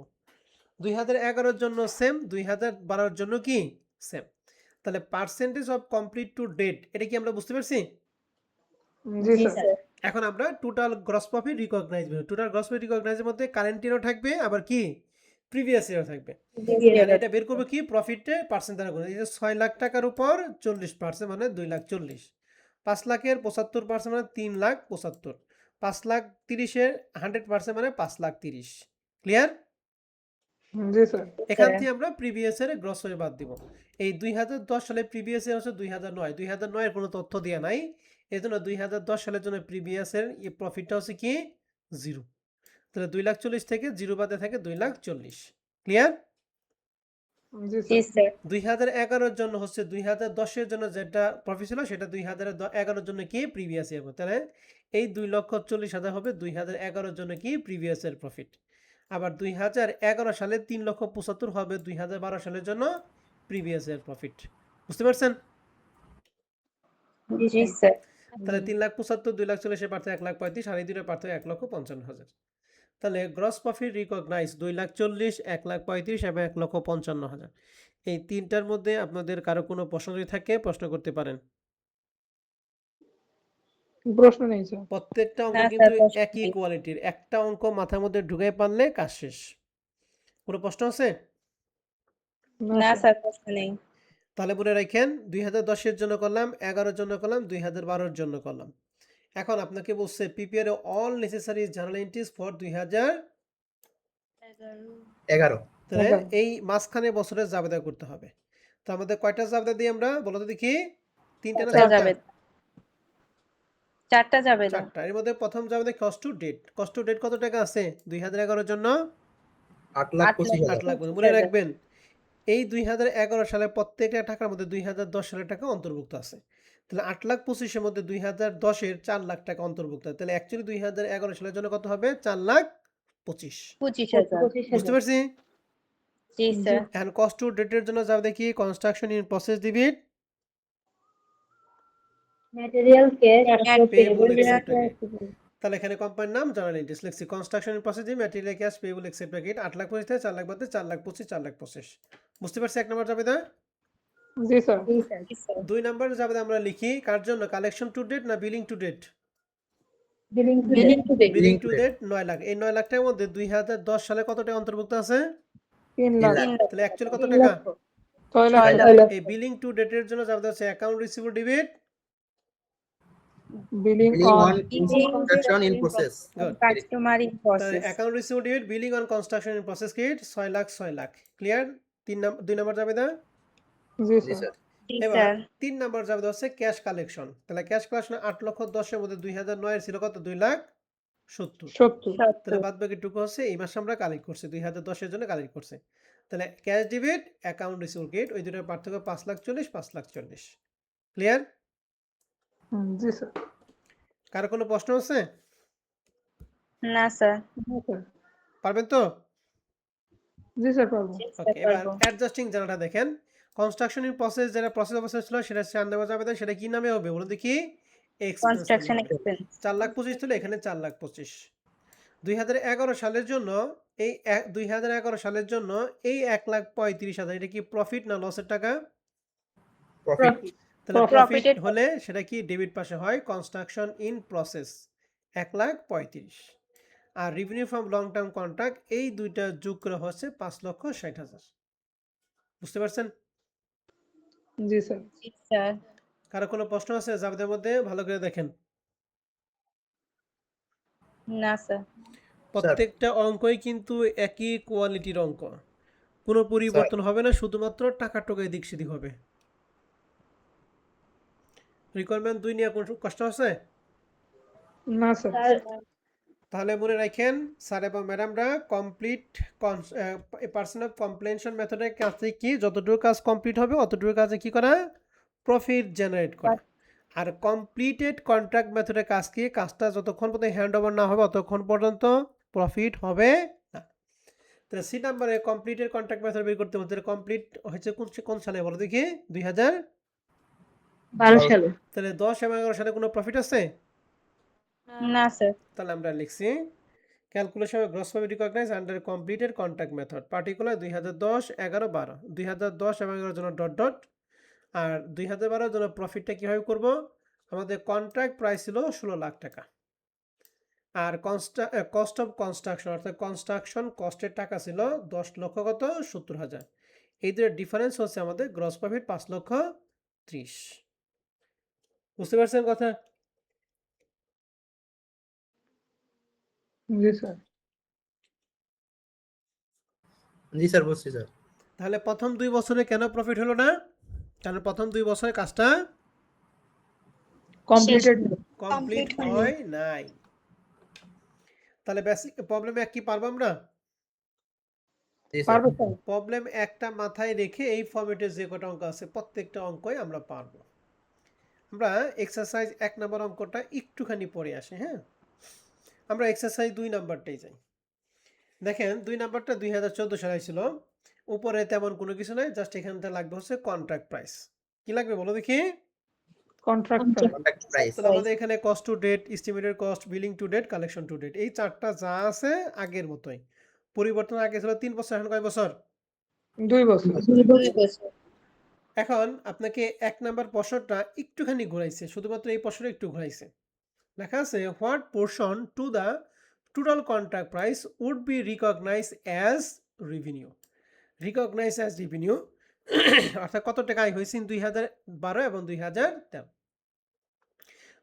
2011-এর জন্য সেম, 2012-এর জন্য কি সেম। তাহলে percentage of complete to date এটা কি আমরা বুঝতে পারছি? জি জি স্যার। স্যার। এখন আমরা টোটাল গ্রস প্রফিট রিকগনাইজ করব। টোটাল গ্রস প্রফিট রিকগনাইজের মধ্যে কারেন্ট ইয়ারও থাকবে আবার কি প্রিভিয়াস ইয়ারও থাকবে। আর এটা বের করবো কি প্রফিটে পার্সেন্ট দ্বারা গুণ। এই যে 6 লাখ টাকার উপর 40% মানে 2 লাখ 40, 5 লাখের 75% মানে 3 লাখ 75, 5 লাখ 30-এর 100% মানে 5 লাখ 30। ক্লিয়ার? জি স্যার। এখান থেকে আমরা প্রিভিয়াস ইয়ারে গ্রস হয়ে বাদ দিব। এই 2010 সালে প্রিভিয়াস ইয়ার হচ্ছে 2009, 2009 এর কোনো তথ্য দেওয়া নাই, এই জন্য 2010 সালের জন্য প্রিভিয়াস এর প্রফিটটা হচ্ছে কি 0। তাহলে 2 লাখ 40 থেকে 0 বাদে থাকে 2 লাখ 40। ক্লিয়ার? জি জি স্যার। স্যার। 2011-এর জন্য হচ্ছে 2010-এর জন্য যেটা প্রফিট ছিল সেটা 2011-এর জন্য কি প্রিভিয়াস ইয়ার। তাহলে এই 2,40,000 হবে 2011-এর জন্য কি প্রিভিয়াস ইয়ার প্রফিট। আবার 2011 সালে 3,75,000 হবে 2012 সালের জন্য প্রিভিয়াস ইয়ার প্রফিট। বুঝতে পারছেন? জি স্যার। তাহলে 3,75,000, 2,40,000 পার্থক্য 1,35,000 আর এই দুটোর পার্থক্য 1,55,000। তাহলে গ্রস প্রফিট রিকগনাইজ 2,40,000, 1,35,000 এবং 1,55,000। এই তিনটার মধ্যে আপনাদের কারো কোনো প্রশ্ন যদি থাকে প্রশ্ন করতে পারেন। প্রশ্ন নেই স্যার। প্রত্যেকটা অঙ্ক না কিন্তু স্যার, প্রশ্ন একই নেই। কোয়ালিটির। একটা অঙ্ক মাথার মধ্যে ঢুকাই পারলে কাজ শেষ। কোনো প্রশ্ন আছে? না না স্যার। স্যার, প্রশ্ন নেই। তাহলে মনে রাখেন 2010 এর জন্য করলাম, 11 এর জন্য করলাম, 2012 এর জন্য করলাম। এখন আপনাকে বলছে prepare all necessary journal entries for 2000। 11 তাহলে 11 এই মাঝখানে বছরের জাবেদা করতে হবে। তো আমাদের কয়টা জাবেদা দিই আমরা বলো তো দেখি? 3টা না চারটা 4টা? যাবে, 4টা যাবে না। 4টা। এর মধ্যে প্রথম জাবেদা cost to date. Cost to date কত টাকা আছে 2011 এর জন্য? 8,25,000 8 লাখ। মনে রাখবেন এই 2011 সালে প্রত্যেকটা টাকার মধ্যে 2010 সালের টাকা অন্তর্ভুক্ত আছে। তাহলে 8,25,000 এর মধ্যে 2010 এর 4 লাখ টাকা অন্তর্ভুক্ত। তাহলে অ্যাকচুয়ালি 2011 সালের জন্য কত হবে? 4,25,000। 25,000। বুঝতে পারছি? জি স্যার। এখন কস্ট টু ডেটের জন্য যাবে দেখি construction in process debit Material cash or payable payable except cash. তাহলে এখানে কোম্পানির নাম জার্নাল এন্ট্রিজ লিখছি construction in process debit material cash payable except 8,25,000 থেকে 4 লাখ বাদে 4,25,000 4,25,000। বুঝতে পারছি এক নম্বর যাবে না? জি স্যার। জি স্যার। 2 নম্বর যাবে আমরা লিখি কার জন্য কালেকশন টু ডেট না billing to date? Billing to billing to date. Billing to date 9 lakh. এই 9 লাখ টাকার মধ্যে 2010 সালে কত টাকা অন্তর্ভুক্ত আছে? 3 3 লাখ। লাখ তাহলে অ্যাকচুয়ালি কত টাকা? 6 লাখ। 6 লাখ। এই বিলিং টু ডেটের জন্য যাবে হচ্ছে account receivable debit. Billing Billing on on construction in process good. Customer in তাহলে process. Account receivable debit billing on construction in process credit 6 lakh 6 lakh. Clear? 2 নম্বর যাবে না? জি জি স্যার। স্যার জি এবার স্যার। 3 নম্বর যাবে হচ্ছে ক্যাশ কালেকশন। তাহলে ক্যাশ কালেকশন 8,10,000 এর মধ্যে 2009 এর ছিল কত? 2,70,000। 70 তাহলে বাদ বাকিটুকু হচ্ছে এই মাসে আমরা কালেক্ট করছি 2010 এর জন্য কালেক্ট করছি। তাহলে cash debit account receivable credit ওই দুটোর পার্থক্য 5,40,000 5,40,000। ক্লিয়ার? জি স্যার। কারো কোনো প্রশ্ন আছে? না স্যার। জি স্যার। পারবেন তো? জি স্যার পারবো। ওকে এবার অ্যাডজাস্টিং জানাটা দেখেন কনস্ট্রাকশন ইন প্রসেস যেটা প্রসেস অবস্থা ছিল সেটা 4 নাম্বার যাবে তাই সেটা কি নামে হবে বলুন দেখি? এক্সপেন্স কনস্ট্রাকশন নামে হবে। এক্সপেন্স। 4,25,000 ছিল এখানে 4,25,000। 2011 সালের জন্য এই 2011 সালের জন্য এই 1,35,000 এটা কি প্রফিট না লসের টাকা? প্রফিট তাহলে Profit প্রফিট এর হলে সেটা কি ডেবিট পাশে হয় কনস্ট্রাকশন ইন প্রসেস 1,35,000 আর revenue from long term contract এই দুইটা যোগ করে হচ্ছে 5,60,000। বুঝতে পারছেন? জি স্যার। জি স্যার। কারো কোনো প্রশ্ন আছে জাবেদের মধ্যে ভালো করে দেখেন না স্যার। প্রত্যেকটা অঙ্কই কিন্তু একই কোয়ালিটির অঙ্ক কোনো পরিবর্তন হবে না শুধুমাত্র টাকা টোকায় দিক সেদিক হবে রিকোয়ারমেন্ট 2 নিয়ে কোনো কষ্ট আছে না স্যার। তাহলে মনে রাখেন স্যার এবং ম্যাডামরা কমপ্লিট পার্সন অফ কমপ্লেনশন মেথডের কাছে কি যতটুকু কাজ কমপ্লিট হবে অতটুকু কাজে কি করা প্রফিট জেনারেট করা আর কমপ্লিটেড কন্ট্রাক্ট মেথডের কাজ কি কাজটা যতক্ষণ পর্যন্ত হ্যান্ড ওভার না হবে ততক্ষণ পর্যন্ত প্রফিট হবে না তাহলে সি নাম্বারে কমপ্লিটেড কন্ট্রাক্ট মেথড বের করতে হচ্ছে কমপ্লিট হয়েছে কোন সালে বলো দেখি 12 সালে। তাহলে 10 এবং 11 সালে কোনো প্রফিট আছে না স্যার। তাহলে আমরা লিখছি calculation of gross profit recognize under completed contract method particular 2010 11 12 2010 এবং 11 জন্য ডট ডট আর 2012 জন্য প্রফিটটা কিভাবে করব আমাদের কন্ট্রাক্ট প্রাইস ছিল 16 লাখ টাকা আর কস্ট অফ কনস্ট্রাকশন অর্থাৎ কনস্ট্রাকশন কস্টের টাকা ছিল 10 লক্ষ কত 70,000 এই দুটোর ডিফারেন্স হচ্ছে আমাদের গ্রস প্রফিট 5,30,000 বুঝতে পারছেন কথা জি স্যার। জি স্যার বুঝছি স্যার তাহলে প্রথম 2 বছরে কেন প্রফিট হলো না কারণ প্রথম 2 বছরে কাজটা কমপ্লিটেড কমপ্লিট হয় নাই তাহলে বেসিক প্রবলেম এক কি পারবো আমরা জি স্যার পারবো স্যার। প্রবলেম একটা মাথায় রেখে এই ফরম্যাটে যে কটা অঙ্ক আছে প্রত্যেকটা অঙ্কই আমরা পারবো আমরা এক্সারসাইজ 1 নম্বর অঙ্কটা একটুখানি পড়ে আসি হ্যাঁ আমরা এক্সারসাইজ 2 নাম্বারটাই যাই দেখেন 2 নাম্বারটা 2014 সালে ছিল উপরে তেমন কোনো কিছু নাই জাস্ট এখানটা লাগবে হচ্ছে কন্ট্রাক্ট প্রাইস কি লাগবে বলো দেখি কন্ট্রাক্ট কন্ট্রাক্ট প্রাইস তাহলে আমাদের এখানে cost to date estimated cost billing to date collection to date এই চারটা যা আছে আগের মতোই পরিবর্তন আগে ছিল 3 বছর এখন কয় বছর 2 বছর। 2 বছর। এখন আপনাকে 1 নাম্বার প্রশ্নটা একটুখানি ঘুরাইছে শুধুমাত্র এই প্রশ্নটা একটু ঘুরাইছে লেখা আছে what portion to the total contract price would be recognise as revenue. Recognize as revenue অর্থাৎ কত টাকা আয় হয়েছে 2012 এবং 2013।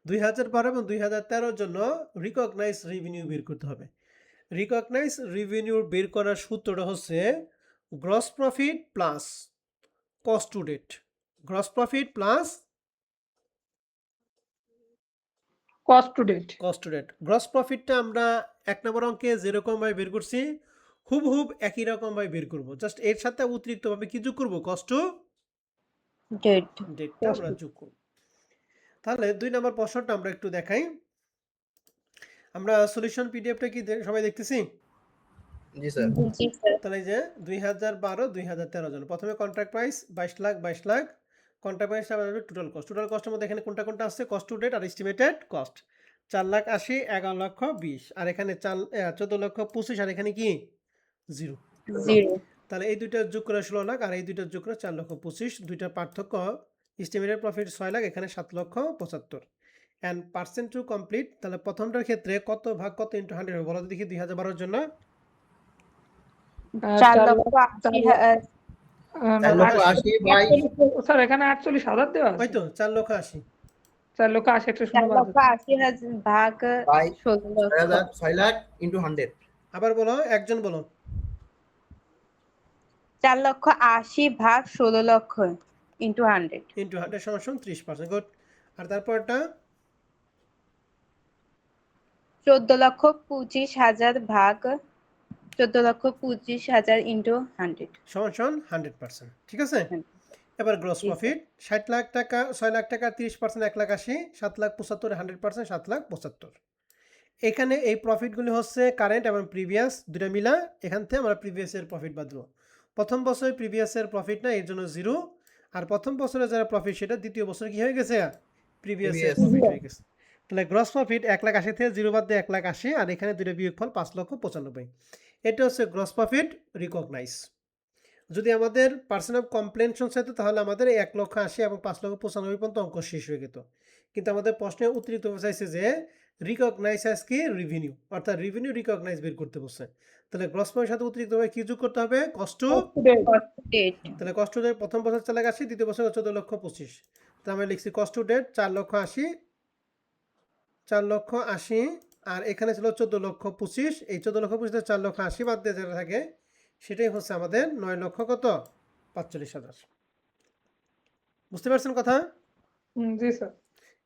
2012 এবং 2013 জন্য রিকগনাইজ রেভিনিউ বের করতে হবে। রিকগনাইজ রেভিনিউ বের করার সূত্রটা হচ্ছে gross profit plus cost to date. Gross profit plus cost to date. Cost to date. Gross প্রফিটটা আমরা 1 নম্বর অঙ্কে যেরকম ভাবে বের করছি হুবহুব একই রকম ভাবে বের করব, জাস্ট এর সাথে অতিরিক্তভাবে কি যোগ করব, কস্ট টু Date. ডেটটা আমরা যোগ করব। তাহলে 2 নম্বর প্রশ্নটা আমরা একটু দেখাই। আমরা সলিউশন পিডিএফটা কি সবাই দেখতেছি? জি স্যার। জি স্যার। তাহলে এই যে 2012 2013 জন প্রথমে contract price 22 lakh 22 lakh, contract price হবে টোটাল কস্ট। টোটাল কস্টের মধ্যে এখানে কোনটা কোনটা আছে, কস্ট টু ডেট আর এস্টিমেটেড কস্ট। 4 লাখ 80, 11 লক্ষ 20, আর এখানে 14 লক্ষ 25, আর এখানে কি 0। 0. তাহলে এই দুইটা যোগ করে 16 লাখ আর এই দুইটা যোগ করে 4 লক্ষ 25, দুইটার পার্থক্য এস্টিমেটেড প্রফিট 6 লাখ, এখানে 7 লক্ষ 75। এন্ড পার্সেন্ট টু কমপ্লিট, তাহলে প্রথমটার ক্ষেত্রে কত ভাগ কত ইনটু 100 হবে বলো তো দেখি 2012 এর জন্য? 4 লক্ষ 80 হাজার। 4 লক্ষ 80 বাই স্যার এখানে 48,000 দেওয়া ওই আছে। তো 4 লক্ষ 80। 4 লক্ষ 80 একটা 4 শূন্য বাদ লক্ষ 80 হাজার ভাগ বাই 16 লক্ষ। 6 লাখ ইনটু 100। আবার বলো, একজন বলো। 4 লক্ষ 80 ভাগ 16 লক্ষ ইন্টু 100। ইন্টু 100 সমান 30%। গুড। আর তারপরটা 14 লক্ষ 25 হাজার ভাগ 14 লক্ষ 25 হাজার ইন্টু 100। সমান 100%। ঠিক আছে? এবার গ্রস জি, প্রফিট 60 লাখ টাকা, 6 লাখ টাকা 30%, 1 লাখ 80, 7 লাখ 75, 100%, 7 লাখ 75। এখানে এই প্রফিটগুলি হচ্ছে কারেন্ট এবং প্রিভিয়াস দুটো মিলা। এখান থেকে আমরা প্রিভিয়াসের প্রফিট বাদ দেবো। প্রথম বছরে প্রিভিয়াসের প্রফিট না, এর জন্য 0। আর প্রথম বছরে যারা প্রফিট সেটা দ্বিতীয় বছরে কি হয়ে গেছে, প্রিভিয়াসের Previous। প্রফিট হয়ে গেছে। তাহলে গ্রস প্রফিট 1 লাখ 80 থেকে 0 বাদ দিয়ে 1 লাখ 80, আর এখানে দুটো বিয়োগফল 5 লক্ষ 95। এটা হচ্ছে গ্রস প্রফিট রিকগনাইজ। যদি আমাদের পার্সেন্ট অফ কমপ্লেনশন চাইতো তাহলে আমাদের 1 লক্ষ 80 এবং 5 লক্ষ 95 পর্যন্ত অঙ্ক শেষ হয়ে যেত। কিন্তু আমাদের প্রশ্নে অতিরিক্ত চাইছে যে রিকগনাইজ অ্যাজ কি রেভিনিউ, অর্থাৎ রেভিনিউ রিকগনাইজ বের করতে বলছে। তাহলে গ্রস প্রফিটের সাথে অতিরিক্তভাবে কি যোগ করতে হবে, কস্ট টু ডেট। তাহলে কস্ট টু ডেট প্রথম বছর 4 লাখ 80, দ্বিতীয় বছর 14 লক্ষ 25। তাহলে আমরা লিখছি কস্ট টু ডেট 4 লক্ষ 80, 4 লক্ষ 80, আর এখানে ছিল 14 লক্ষ 25। এই 14 লক্ষ 25 থেকে 4 লক্ষ 80 বাদ দিয়ে যেটা থাকে সেটাই হচ্ছে আমাদের 9 লক্ষ কত 45,000। বুঝতে পারছেন কথা? জি স্যার।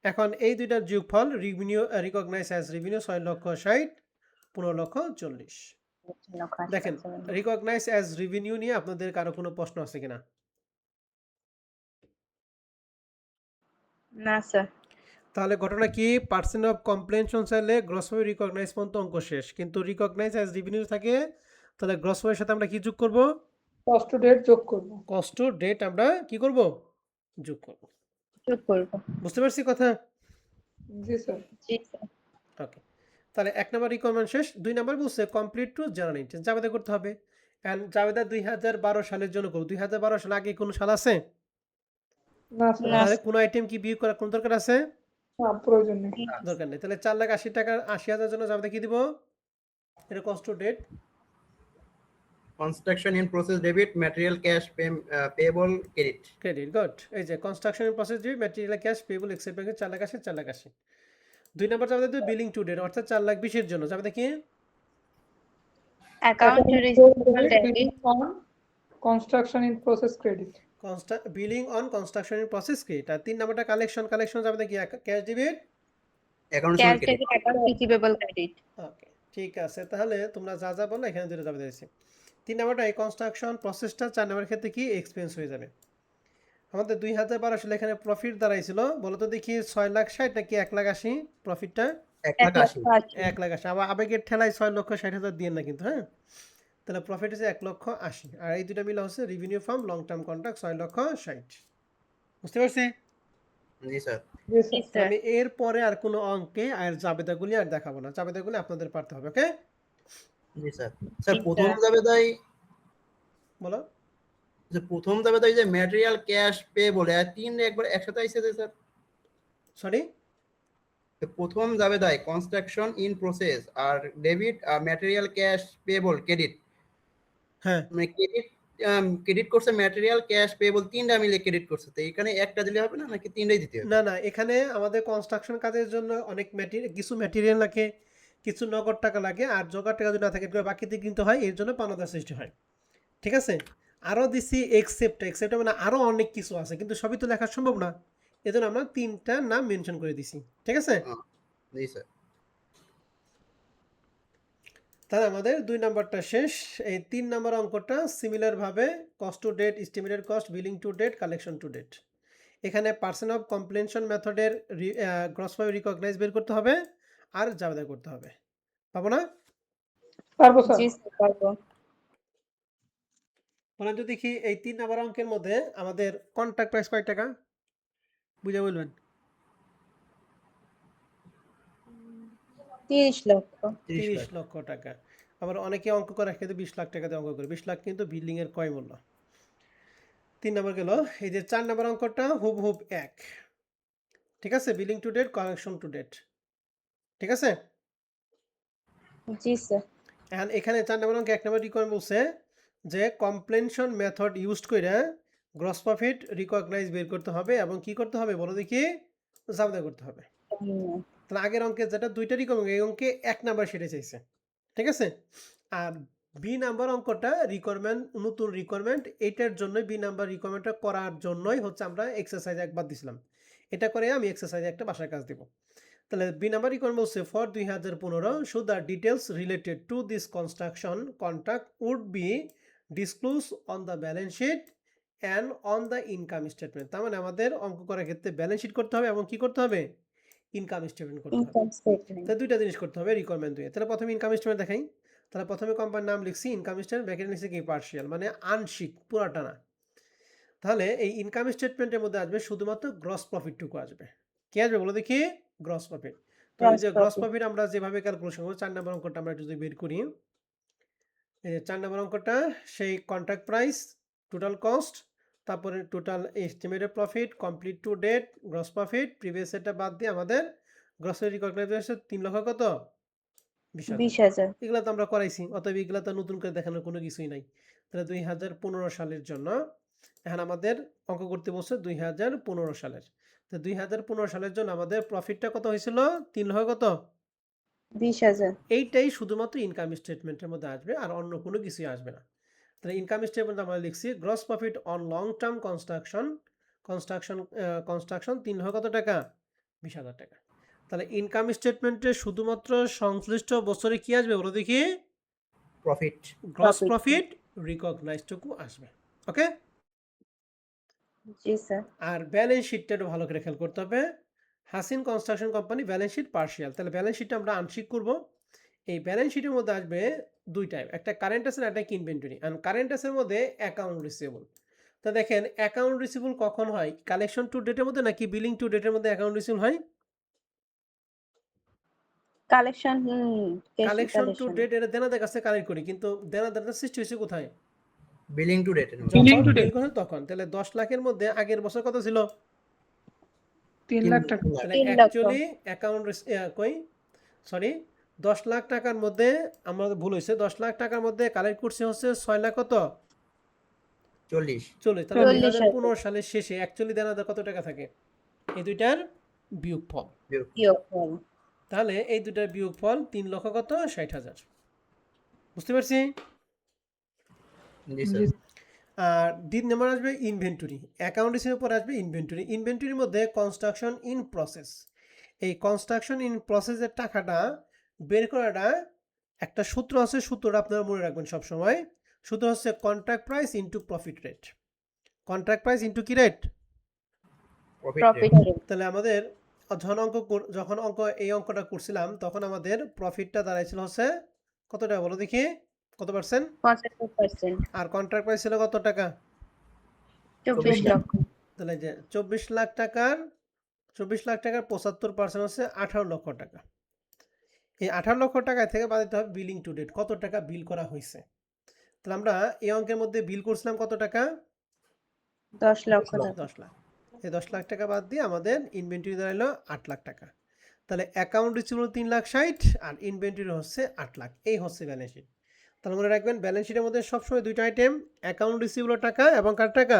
এখন এই দুইটার যোগফল রেভিনিউ রিকগনাইজ অ্যাজ রেভিনিউ 6 লক্ষ 60, 15 লক্ষ 40। দেখেন রিকগনাইজ অ্যাজ রেভিনিউ নিয়ে আপনাদের কারো কোনো প্রশ্ন আছে কিনা? না স্যার। তাহলে ঘটনা কি, পার্সেন্ট অফ কমপ্লেনশন চাইলে গ্রস প্রফিট রিকগনাইজ পর্যন্ত অঙ্ক শেষ, কিন্তু রিকগনাইজ অ্যাজ রেভিনিউ থাকে। তাহলে গ্রস প্রফিটের সাথে আমরা কি যোগ করব, কস্ট টু ডেট যোগ করব। কস্ট টু ডেট আমরা কি করব, যোগ করব। যোগ করব। বুঝতে পারছি কথা? জি স্যার। জি স্যার। ওকে। তাহলে 1 নম্বর রিকোয়ারমেন্ট শেষ। 2 নম্বর বলছে কমপ্লিট টু জার্নাল এন্ট্রি, জাবেদা করতে হবে। এন্ড জাবেদা 2012 সালের জন্য করব। 2012 সাল আগে কোন সাল আছে? না স্যার। না। তাহলে কোন আইটেম কি বিয়োগ করার কোন দরকার আছে? না, প্রয়োজন নেই। দরকার নেই। তাহলে 4 লাখ 80 টাকা 80,000 জন্য জাবেদা কি দিব, এটা cost to date construction in process debit, material cash payable credit. Credit. Good. এই যে construction in process debit, material cash payable excel ব্যাংকে 4 লাখ 80, 4 লাখ 80। 2 নম্বর জাবেদা দিব বিলিং টু ডেট, অর্থাৎ 4 লাখ 20 এর জন্য জাবেদা কি, account receivable debit construction in process credit. Billing on construction in process credit. আর 3 নম্বরটা কালেকশন জাবেদা কি, cash debit. Accounts cash credit. Debit account receivable credit. Okay, ঠিক আছে। তাহলে তোমরা যা যা বলো এখানে যেটা যাবে দিয়েছি। 3 নম্বরটা এই কনস্ট্রাকশন প্রসেসটা, 4 নম্বরের ক্ষেত্রে কি এক্সপেন্স হয়ে যাবে। আমাদের 2012 সালে এখানে প্রফিট দাঁড়াইছিল বলো তো দেখি 6 লাখ 60 নাকি 1 লাখ 80 প্রফিটটা? 1 লাখ 80। 1 লাখ 80। আবার আবেগের ঠেলায় 6 লক্ষ 60,000 দিয়ে না কিন্তু, হ্যাঁ। তাহলে প্রফিট হচ্ছে 1 লক্ষ 80, আর এই দুটো মিলে হচ্ছে revenue from long term contract 6 লক্ষ 60। বুঝতে পারছি? জি স্যার। জি জি স্যার। স্যার। আমি এর পরে আর কোনো অঙ্কে আর জাবেদাগুলি আর দেখাবো না, জাবেদাগুলি আপনাদের পারতে হবে। ওকে, জি স্যার। স্যার জি, প্রথম স্যার। জাবেদায় বলো। প্রথম জাবেদায় যে ম্যাটেরিয়াল ক্যাশ পেয়েবল 3 একবার একসাথে আইছে যে স্যার। সরি, তো প্রথম জাবেদায় কনস্ট্রাকশন ইন প্রসেস আর debit material cash payable credit, হ্যাঁ মানে ক্রেডিট করছে ম্যাটেরিয়াল ক্যাশ পেয়েবল, তিনটা মিলে ক্রেডিট করছে, তো এখানে একটা দিলে হবে না নাকি তিনটাই দিতে হবে? না না, এখানে আমাদের কনস্ট্রাকশন কাজের জন্য অনেক কিছু ম্যাটেরিয়াল লাগে, কিছু নগদ টাকা লাগে, আর জোগাড় টাকা যদি না থাকে এগুলো বাকিতে কিনতে হয়, এর জন্য পাওনাদার সৃষ্টি হয়। ঠিক আছে, আরও দিছি এক্সেপ্ট মানে আরও অনেক কিছু আছে, কিন্তু সবই তো লেখা সম্ভব না, এজন্য আমরা তিনটা নাম মেনশন করে দিছি। ঠিক আছে, জি স্যার। তাহলে আমাদের 2 নাম্বারটা শেষ। এই 3 নাম্বার অঙ্কটা সিমিলার ভাবে cost to date, estimated cost, billing to date, collection to date. এখানে পার্সন অফ কমপ্লেনশন মেথডের গ্রস ভাবে রিকগনাইজ বের করতে হবে আর জাবেদা করতে হবে। পাবো না? পারবো স্যার। জি স্যার, পারবো। বলেন তো দেখি, এই 3 নাম্বার অঙ্কের মধ্যে আমাদের কন্ট্রাক্ট প্রাইস কয় টাকা বুঝে বলবেন? 30 লক্ষ। 30 লক্ষ টাকা। আবার অনেকে অঙ্ক করে কিন্তু 20 লাখ টাকাতে অঙ্ক করে, 20 লাখ কিন্তু বিল্ডিং এর ক্রয় মূল্য। 3 নাম্বার গেল। এই যে 4 নাম্বার অঙ্কটা হুবহুব এক। ঠিক আছে, billing to date, collection to date. ঠিক আছে, জি স্যার। এখন এখানে 4 নাম্বার অঙ্কে 1 নাম্বার রিকোয়ারমেন্ট বলছে যে কমপ্লেনশন মেথড ইউজ করে গ্রস প্রফিট রিকগনাইজ বের করতে হবে এবং কি করতে হবে বলো দেখি, জাবেদা করতে হবে। তাহলে আগের অঙ্কে যেটা 2টা রিকোয়ারমেন্ট, এই অঙ্কে 1 নাম্বার সেটা চাইছে। ঠিক আছে, আর বি নাম্বার অঙ্কটা রিকোয়ারমেন্ট, নতুন রিকোয়ারমেন্ট, এটার জন্য বি নাম্বার রিকোয়ারমেন্টটা করার জন্যই হচ্ছে আমরা এক্সারসাইজ একবার দিছিলাম, এটা করে আমি এক্সারসাইজে একটা বাসার কাজ দেব। তাহলে বি নাম্বার রিকোয়ারমেন্ট বলছে for 2015 show the details related to this construction contract would be disclose on the balance sheet and on the income statement. তার মানে আমাদের অঙ্ক করার ক্ষেত্রে ব্যালেন্স শিট করতে হবে এবং কি করতে হবে, ইনকাম স্টেটমেন্ট করতে হবে। Income statement. তাহলে 2টা জিনিস করতে হবে রিকোয়ারমেন্ট দিয়ে। তাহলে প্রথমে ইনকাম স্টেটমেন্ট দেখাই। তাহলে প্রথমে কোম্পানির নাম লিখছি, ইনকাম স্টেটমেন্ট, ব্র্যাকেটে লিখছি কি পার্শিয়াল, মানে আংশিক, পুরাটা না। তাহলে এই ইনকাম স্টেটমেন্টের মধ্যে আসবে শুধুমাত্র গ্রস প্রফিটটুকু আসবে। কি আসবে বলো দেখি, গ্রস প্রফিট। তো এই যে গ্রস প্রফিট আমরা যেভাবে ক্যালকুলেশন করব, 4 নম্বর অঙ্কটা আমরা যদি বের করি, এই যে 4 নম্বর অঙ্কটা সেই কন্ট্রাক্ট প্রাইস, টোটাল কস্ট, তারপরে total estimated profit, complete to date, gross profit, previous এটা বাদ দিয়ে আমাদের গ্রসারি রিকগনাইজেশন 3 লক্ষ কত, 20,000। 20,000। এগুলো তো আমরা করাইছি, অতএব এগুলো তো নতুন করে দেখানোর কোনো কিছুই নাই। তাহলে 2015 সালের জন্য এখন আমাদের অঙ্ক করতে বলছে 2015 সালের। তো 2015 সালের জন্য আমাদের প্রফিটটা কত হয়েছিল, 3 লক্ষ কত, 20,000। এইটাই শুধুমাত্র ইনকাম স্টেটমেন্টের মধ্যে আসবে, আর অন্য কোনো কিছুই আসবে না। তাহলে ইনকাম স্টেটমেন্ট আমরা লিখছি gross profit on long term construction 3 লক্ষ কত টাকা, 20,000 টাকা। তাহলে ইনকাম স্টেটমেন্টে শুধুমাত্র সংশ্লিষ্ট বছরে কি আসবে বলো দেখি, প্রফিট। গ্রস প্রফিট রিকগনাইজটুকু আসবে। ওকে, জি স্যার। আর ব্যালেন্স শিটটা একটু ভালো করে খেয়াল করতে হবে। Hasin construction company balance sheet partial, তাহলে ব্যালেন্স শিটটা আমরা আংশিক করব। এই ব্যালেন্স শিটের মধ্যে আসবে 2 টাইপ, একটা কারেন্ট অ্যাসেট, একটা ইনভেন্টরি। আর কারেন্ট অ্যাসেটের মধ্যে অ্যাকাউন্ট রিসিভেবল। তো দেখেন অ্যাকাউন্ট রিসিভেবল কখন হয়, কালেকশন টু ডেটের মধ্যে নাকি বিলিং টু ডেটের মধ্যে অ্যাকাউন্ট রিসিভেবল হয়? কালেকশন। কালেকশন টু ডেট এটা দেনাদার কাছে কালেক্ট করি, কিন্তু দেনাদারটা সৃষ্টি হয়েছে কোথায়, বিলিং টু ডেট। Billing যখন to বিল date। করে তখন। তাহলে 10 লাখের মধ্যে আগের বছর কত ছিল, 3 লাখ টাকা। তাহলে 3 লক্ষ। অ্যাকচুয়ালি অ্যাকাউন্ট কই, সরি, 10 লাখ টাকার মধ্যে আমাদের ভুল হয়েছে, 10 লাখ টাকার মধ্যে কালেক্ট করছে হচ্ছে 6 লাখ কত, 40। 40। তাহলে 40,000 2015 সালের শেষে অ্যাকচুয়ালি দেনাদার কত টাকা থাকে, এই দুইটার বিয়োগফল। বিয়োগফল। তাহলে এই দুইটার বিয়োগফল 3 লক্ষ কত, 60,000। বুঝতে পারছি? জি স্যার। আর দ্বিতীয় নাম্বার আসবে ইনভেন্টরি, অ্যাকাউন্ট হিসেবে পরে আসবে ইনভেন্টরি। ইনভেন্টরির মধ্যে কনস্ট্রাকশন ইন প্রসেস, এই কনস্ট্রাকশন ইন প্রসেসের টাকাটা বের করাটা একটা সূত্র আছে, সূত্রটা আপনারা মনে রাখবেন সব সময়। সূত্র হচ্ছে contract price into profit rate. Contract price into কি রেট, প্রফিট রেট। তাহলে আমাদের যখন এই অঙ্কটা করছিলাম তখন আমাদের প্রফিটটা দাঁড়াইছিল হচ্ছে কত টাকা বলো দেখি, কত পার্সেন্ট, 75%। আর কন্ট্রাক্ট প্রাইস ছিল কত টাকা, 24 লক্ষ। তাহলে যে 24 লাখ টাকার 75% হচ্ছে 18 লক্ষ টাকা। এই 18 লক্ষ টাকা থেকে বাদ দিতে হবে বিলিং টু ডেট, কত টাকা বিল করা হয়েছে। তাহলে আমরা এই অঙ্কের মধ্যে বিল করছিলাম কত টাকা, 10 লক্ষ টাকা। 10 লাখ। এই 10 লাখ টাকা বাদ দিয়ে আমাদের ইনভেন্টরি দাঁড়ালো 8 লাখ টাকা। তাহলে অ্যাকাউন্ট রিসিভেবল 3,60,000 আর ইনভেন্টরি হচ্ছে 8 লাখ। এই হচ্ছে ব্যালেন্স শিট। তাহলে মনে রাখবেন ব্যালেন্স শিটের মধ্যে সবসময় দুইটা আইটেম, অ্যাকাউন্ট রিসিভেবল টাকা এবং কার টাকা,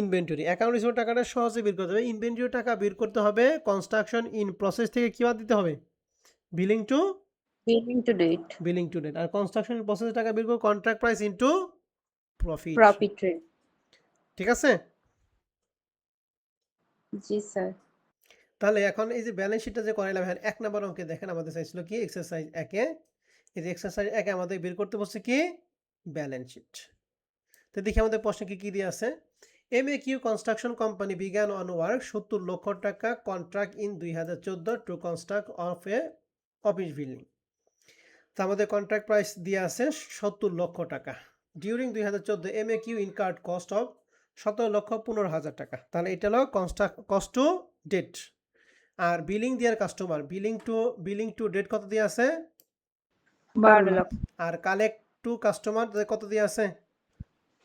ইনভেন্টরি। অ্যাকাউন্ট রিসিভেবল টাকাটা সহজে বের করতে হবে, ইনভেন্টরি টাকা বের করতে হবে কনস্ট্রাকশন ইন প্রসেস থেকে কি বাদ দিতে হবে, billing to Billing to date. Date. আর কনস্ট্রাকশন প্রসেস টাকা বের করে contract price into profit. Profit rate. ঠিক আছে? জি স্যার। তাহলে এখন এই যে ব্যালেন্স শিটটা যে করাইলাম, হ্যাঁ 1 নাম্বার অঙ্কে দেখেন আমাদের চাইছিল কি এক্সারসাইজ 1-এ, এই যে এক্সারসাইজ 1-এ আমাদের বের করতে বলছে কি ব্যালেন্স শিট। তো দেখি আমাদের প্রশ্নে কি কি দিয়ে আছে। MAQ কনস্ট্রাকশন কোম্পানি বিজ্ঞান অন ওয়ার্ক 70 লক্ষ টাকা contract in 2014 to construct of a office building. তো আমাদের কন্ট্রাক্ট প্রাইস দিয়ে আছে 70 লক্ষ টাকা। During 2014 MAQ incurred cost of 17,15,000 টাকা। তাহলে এটা হলো কস্ট টু ডেট। আর billing their customer, billing to date কত দিয়ে আছে, 12 লক্ষ। আর কালেক্ট টু কাস্টমার কত দিয়ে আছে,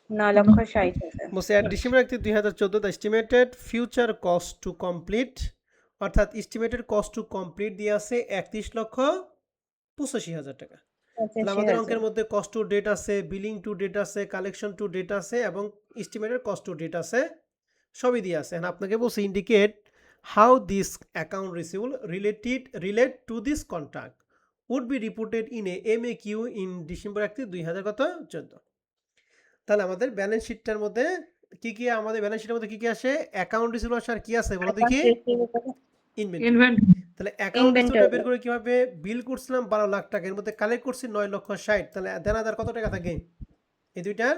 9,60,000। বলছে at December 2014 the estimated future cost to complete, অর্থাৎ এস্টিমেটেড কস্ট টু কমপ্লিট দিয়ে আছে 31,85,000 টাকা। তাহলে আমাদের 85,000। অঙ্কের মধ্যে কস্ট টু ডেট আছে, বিলিং টু ডেট আছে, কালেকশন টু ডেট আছে এবং এস্টিমেটেড কস্ট টু ডেট আছে, সবই দিয়ে আছে। এখন আপনাকে বলছে indicate how this account receivable relate to this contract would be reported in a MAQ in December 2014। তাহলে আমাদের ব্যালেন্স শিটটার মধ্যে কি কি, আমাদের ব্যালেন্স শিটের মধ্যে কি কি আসে, অ্যাকাউন্ট রিসিভেবল আর কি আছে বলো দেখি, ইনভেন্টরি। ইনভেন্টরি। তাহলে অ্যাকাউন্ট রিসিভেবল Inventory। বের করে কিভাবে, বিল করছিলাম 12 লাখ টাকা, এর মধ্যে কালেক্ট করছি 9,60,000, তাহলে দেনাদার কত টাকা থাকে, এই দুইটার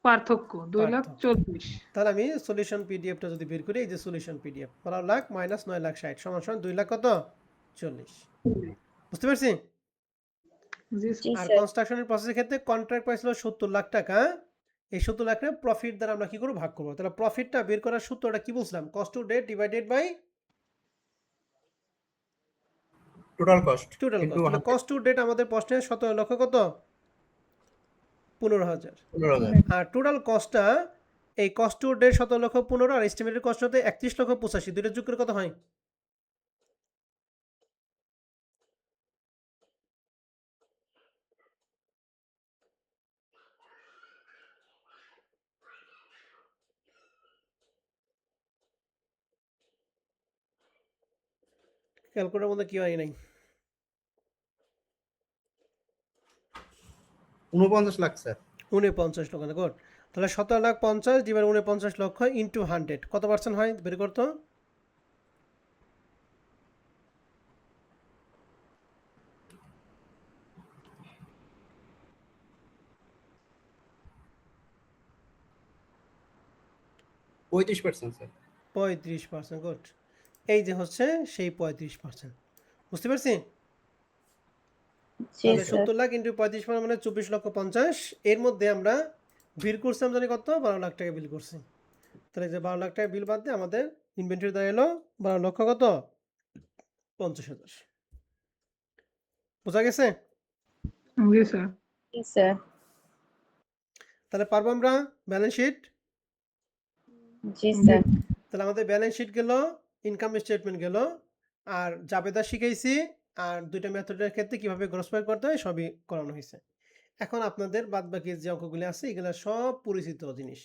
পার্থক্য 2,40,000। তাহলে আমি সলিউশন পিডিএফটা যদি বের করি, এই যে সলিউশন পিডিএফ 12 লাখ মাইনাস 9,60,000 সমান সমান 2 লাখ কত 40। বুঝতে পারছি? জি জি আর স্যার। কনস্ট্রাকশনের প্রসেসের ক্ষেত্রে কন্ট্রাক্ট প্রাইস হলো 70 লাখ টাকা, এই 70 লাখ টাকা প্রফিট দ্বারা আমরা কি করব, ভাগ করব। তাহলে প্রফিটটা বের করার সূত্রটা কি বলছিলাম, cost to date divided by total cost total into cost. তাহলে কস্ট টু ডেট আমাদের প্রশ্নে 17 লক্ষ কত 15,000, 15,000। আর টোটাল কস্টটা এই কস্ট টু ডেট 17,15,000 আর এস্টিমেটেড কস্ট হতে 31,85,000, দুইটা যোগ করে কত হয়, ক্যালকুলেটরের মধ্যে কি হয় নাই, 49 লাখ স্যার। 49 লক্ষ না, গুড। তাহলে 17,50,000 ডিভাইড 49 লক্ষ ইন্টু 100 কত পার্সেন্ট হয় বের করতো, পঁয়ত্রিশ পার্সেন্ট স্যার। 35%, গুড। এই যে হচ্ছে সেই 35%, বুঝতে পারছি? জি তাহলে স্যার। 70 লাখ ইন্টু 35 মানে 24,50,000, এর মধ্যে আমরা বিল করছিলাম জানি কত, 12 লাখ টাকা বিল করছি। তাহলে যে 12 লাখ টাকা বিল বাদ দিয়ে আমাদের ইনভেন্টরি দাঁড়ালো 12 লক্ষ কত 50,000। বোঝা গেছে? জি স্যার। জি স্যার। তাহলে পারবো আমরা ব্যালেন্স শিট। জি স্যার। তাহলে আমাদের ব্যালেন্স শিট গেল, ইনকাম স্টেটমেন্ট গেল, আর জাবেদা শিখাইছি, আর দুইটা মেথডের ক্ষেত্রে কিভাবে গ্রস প্রয়োগ করতে হয় সবই করানো হয়েছে। এখন আপনাদের বাদ বাকি যে অঙ্কগুলি আছে এগুলো সব পরিচিত জিনিস,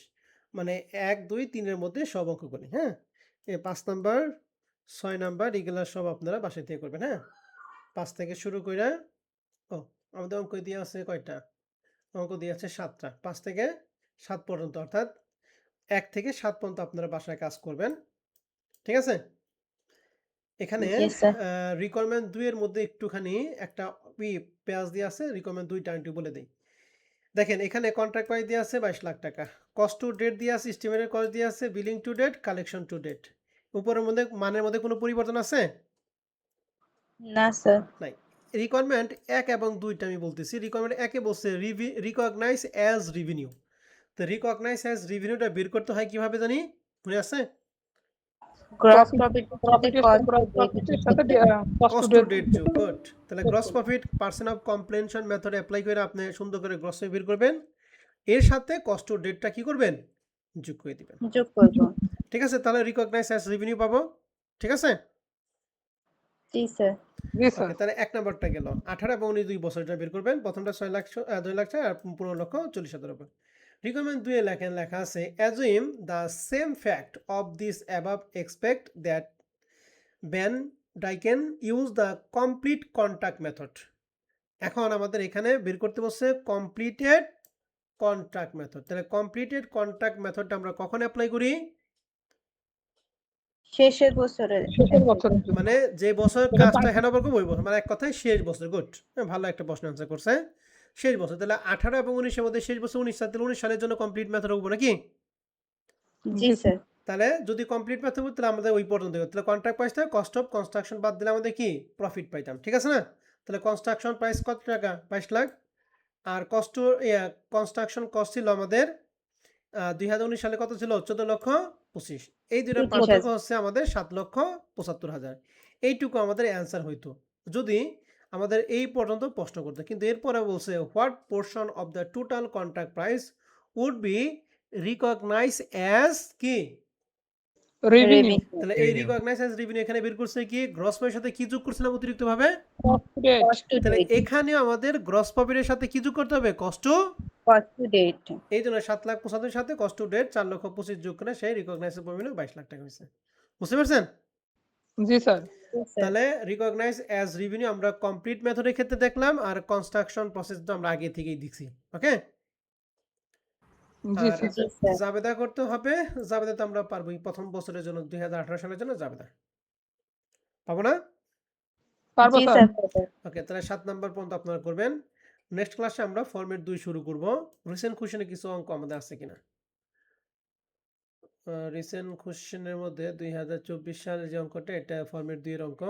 মানে 1, 2, 3-এর মধ্যে সব অঙ্কগুলি, হ্যাঁ, এই 5 নাম্বার 6 নাম্বার এগুলো সব আপনারা বাসায় থেকে করবেন। হ্যাঁ, 5 থেকে শুরু করে, ও আমাদের অঙ্ক দিয়ে আছে কয়টা, অঙ্ক দিয়ে আছে 7টা, 5 থেকে 7 পর্যন্ত, অর্থাৎ 1 থেকে 7 পর্যন্ত আপনারা বাসায় কাজ করবেন। ঠিক আছে? এখানে জি স্যার। রিকোয়ারমেন্ট 2 এর মধ্যে একটুখানি একটা পেজ দিয়ে আছে, রিকোয়ারমেন্ট 2টা একটু বলে দেই। দেখেন এখানে কন্ট্রাক্ট প্রাইস দিয়ে আছে 22 লাখ টাকা, কস্ট টু ডেট দিয়ে আছে, এস্টিমেটেড কস্ট দিয়ে আছে, billing to date, collection to date. উপরের মধ্যে মানের মধ্যে কোনো পরিবর্তন আছে? না স্যার। নাই। রিকোয়ারমেন্ট 1 এবং 2টা আমি বলতেছি। রিকোয়ারমেন্ট 1 এ বলছে রিকগনাইজ অ্যাজ রেভিনিউ। তো রিকগনাইজ অ্যাজ রেভিনিউটা বের করতে হয় কিভাবে জানি, মনে আছে? গ্রস প্রফিট প্রফিটের সাথে কস্ট টু ডেট যোগ, গুড। তাহলে gross profit percent of completion method apply করে আপনি সুন্দর করে গ্রস বের করবেন, এর সাথে কস্ট টু ডেটটা কি করবেন, যোগ করে দিবেন। যোগ করব। ঠিক আছে? তাহলে রিকগনাইজ অ্যাজ রেভিনিউ পাবো। ঠিক আছে? জি স্যার। জি স্যার। ওকে, তাহলে ১ নাম্বারটা গেল। 18 এবং 19 ২ বছর এটা বের করবেন। প্রথমটা 2 লাখ 2 টাকা আর 15,40,000 উপর। রিকোয়ারমেন্ট 2 এ লেখা আছে assume the same fact of this above expect that Van Dyken use the complete contact method. এখন আমাদের এখানে বের করতে বলছে completed contact method। তাহলে completed contact মেথডটা আমরা কখন অ্যাপ্লাই করি? শেষের বছরে। শেষের বছরের জন্য। মানে যে বছর কাজটা হ্যান্ডওভার করবো ওই বছর, মানে এক কথায় শেষ বছর। গুড, ভালো একটা প্রশ্ন আনসার করছে। শেষ বছর, তাহলে 18 এবং 19 এর মধ্যে শেষ বছর 19 সাল, তাহলে 19 সালের জন্য কমপ্লিট মেথড হবে নাকি? জি স্যার। তাহলে যদি কমপ্লিট মেথড হতো তাহলে আমাদের ওই পর্যন্ত হতো। তাহলে কন্ট্রাক্ট প্রাইসটা কস্ট অফ কনস্ট্রাকশন বাদ দিলে আমাদের কি প্রফিট পাইতাম, ঠিক আছে না? তাহলে কনস্ট্রাকশন প্রাইস কত টাকা? 22 লাখ। আর কনস্ট্রাকশন কস্ট ছিল আমাদের 2019 সালে কত ছিল? 14,25,000। এই দুইটার 25,000 পার্থক্য হচ্ছে আমাদের 7,75,000। এইটুকু আমাদের অ্যান্সার হইতো যদি আমাদের এই পর্যন্ত প্রশ্ন করতো। কিন্তু এরপরে বলছে what portion of the total contract price would be recognise as কি? রেভিনিউ। তাহলে এই রিকগনাইজ অ্যাজ রেভিনিউ এখানে বের করছে কি? গ্রস প্রফিটের সাথে কি যোগ করছিলাম অতিরিক্ত ভাবে? Cost to date. Cost to তাহলে ডেট। এখানেও আমাদের গ্রস প্রফিটের সাথে কি যোগ করতে হবে? Cost to. Cost to date. এই জন্য 7,75,000 সাথে কস্ট টু ডেট 4,25,000 যোগ করে সেই রিকগনাইজের পরিমাণ 22 লাখ টাকা হয়েছে। বুঝতে পারছেন? জি স্যার। জি স্যার। তাহলে রিকগনাইজ অ্যাজ রেভিনিউ আমরা কমপ্লিট মেথডের ক্ষেত্রে দেখলাম, আর কনস্ট্রাকশন প্রসেসটা আমরা আগে থেকেই দেখছি। ওকে, জি আর স্যার। জি স্যার। জাবেদা করতে হবে। জাবেদা তো আমরা পারবোই, প্রথম বছরের জন্য 2018 সালের জন্য জাবেদা পাবো না? পারবো জি স্যার। স্যার। ওকে, তাহলে 7 নাম্বার পর্যন্ত আপনারা করবেন। নেক্সট ক্লাসে আমরা ফরম্যাট 2 শুরু করব। রিসেন্ট কোশ্চেনে কিছু অঙ্ক আমাদের আছে কিনা। রিসেন্ট কোশ্চেনের মধ্যে 2024 সালের যে অঙ্কটা, এটা ফরম্যাট 2 এর অঙ্ক।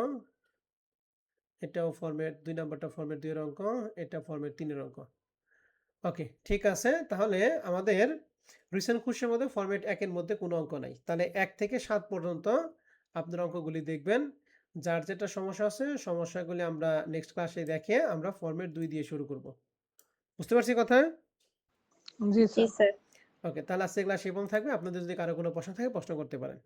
এটাও ফরম্যাট 2 নাম্বারটা ফরম্যাট 2 এর অঙ্ক, এটা ফরম্যাট 3 এর অঙ্ক। ওকে, ঠিক আছে। তাহলে আমাদের রিসেন্ট কোশ্চেনের মধ্যে ফরম্যাট 1 এর মধ্যে কোনো অঙ্ক নাই। তাহলে 1 থেকে 7 পর্যন্ত আপনারা অঙ্কগুলি দেখবেন। যার যেটা সমস্যা আছে সমস্যাগুলি আমরা নেক্সট ক্লাসে দেখে আমরা ফরম্যাট 2 দিয়ে শুরু করব। বুঝতে পারছি কথা? জি জি স্যার। স্যার। ওকে, তাহলে আজকে ক্লাস এই পর্যন্ত থাকবে। আপনাদের যদি কারো কোনো প্রশ্ন থাকে প্রশ্ন করতে পারেন।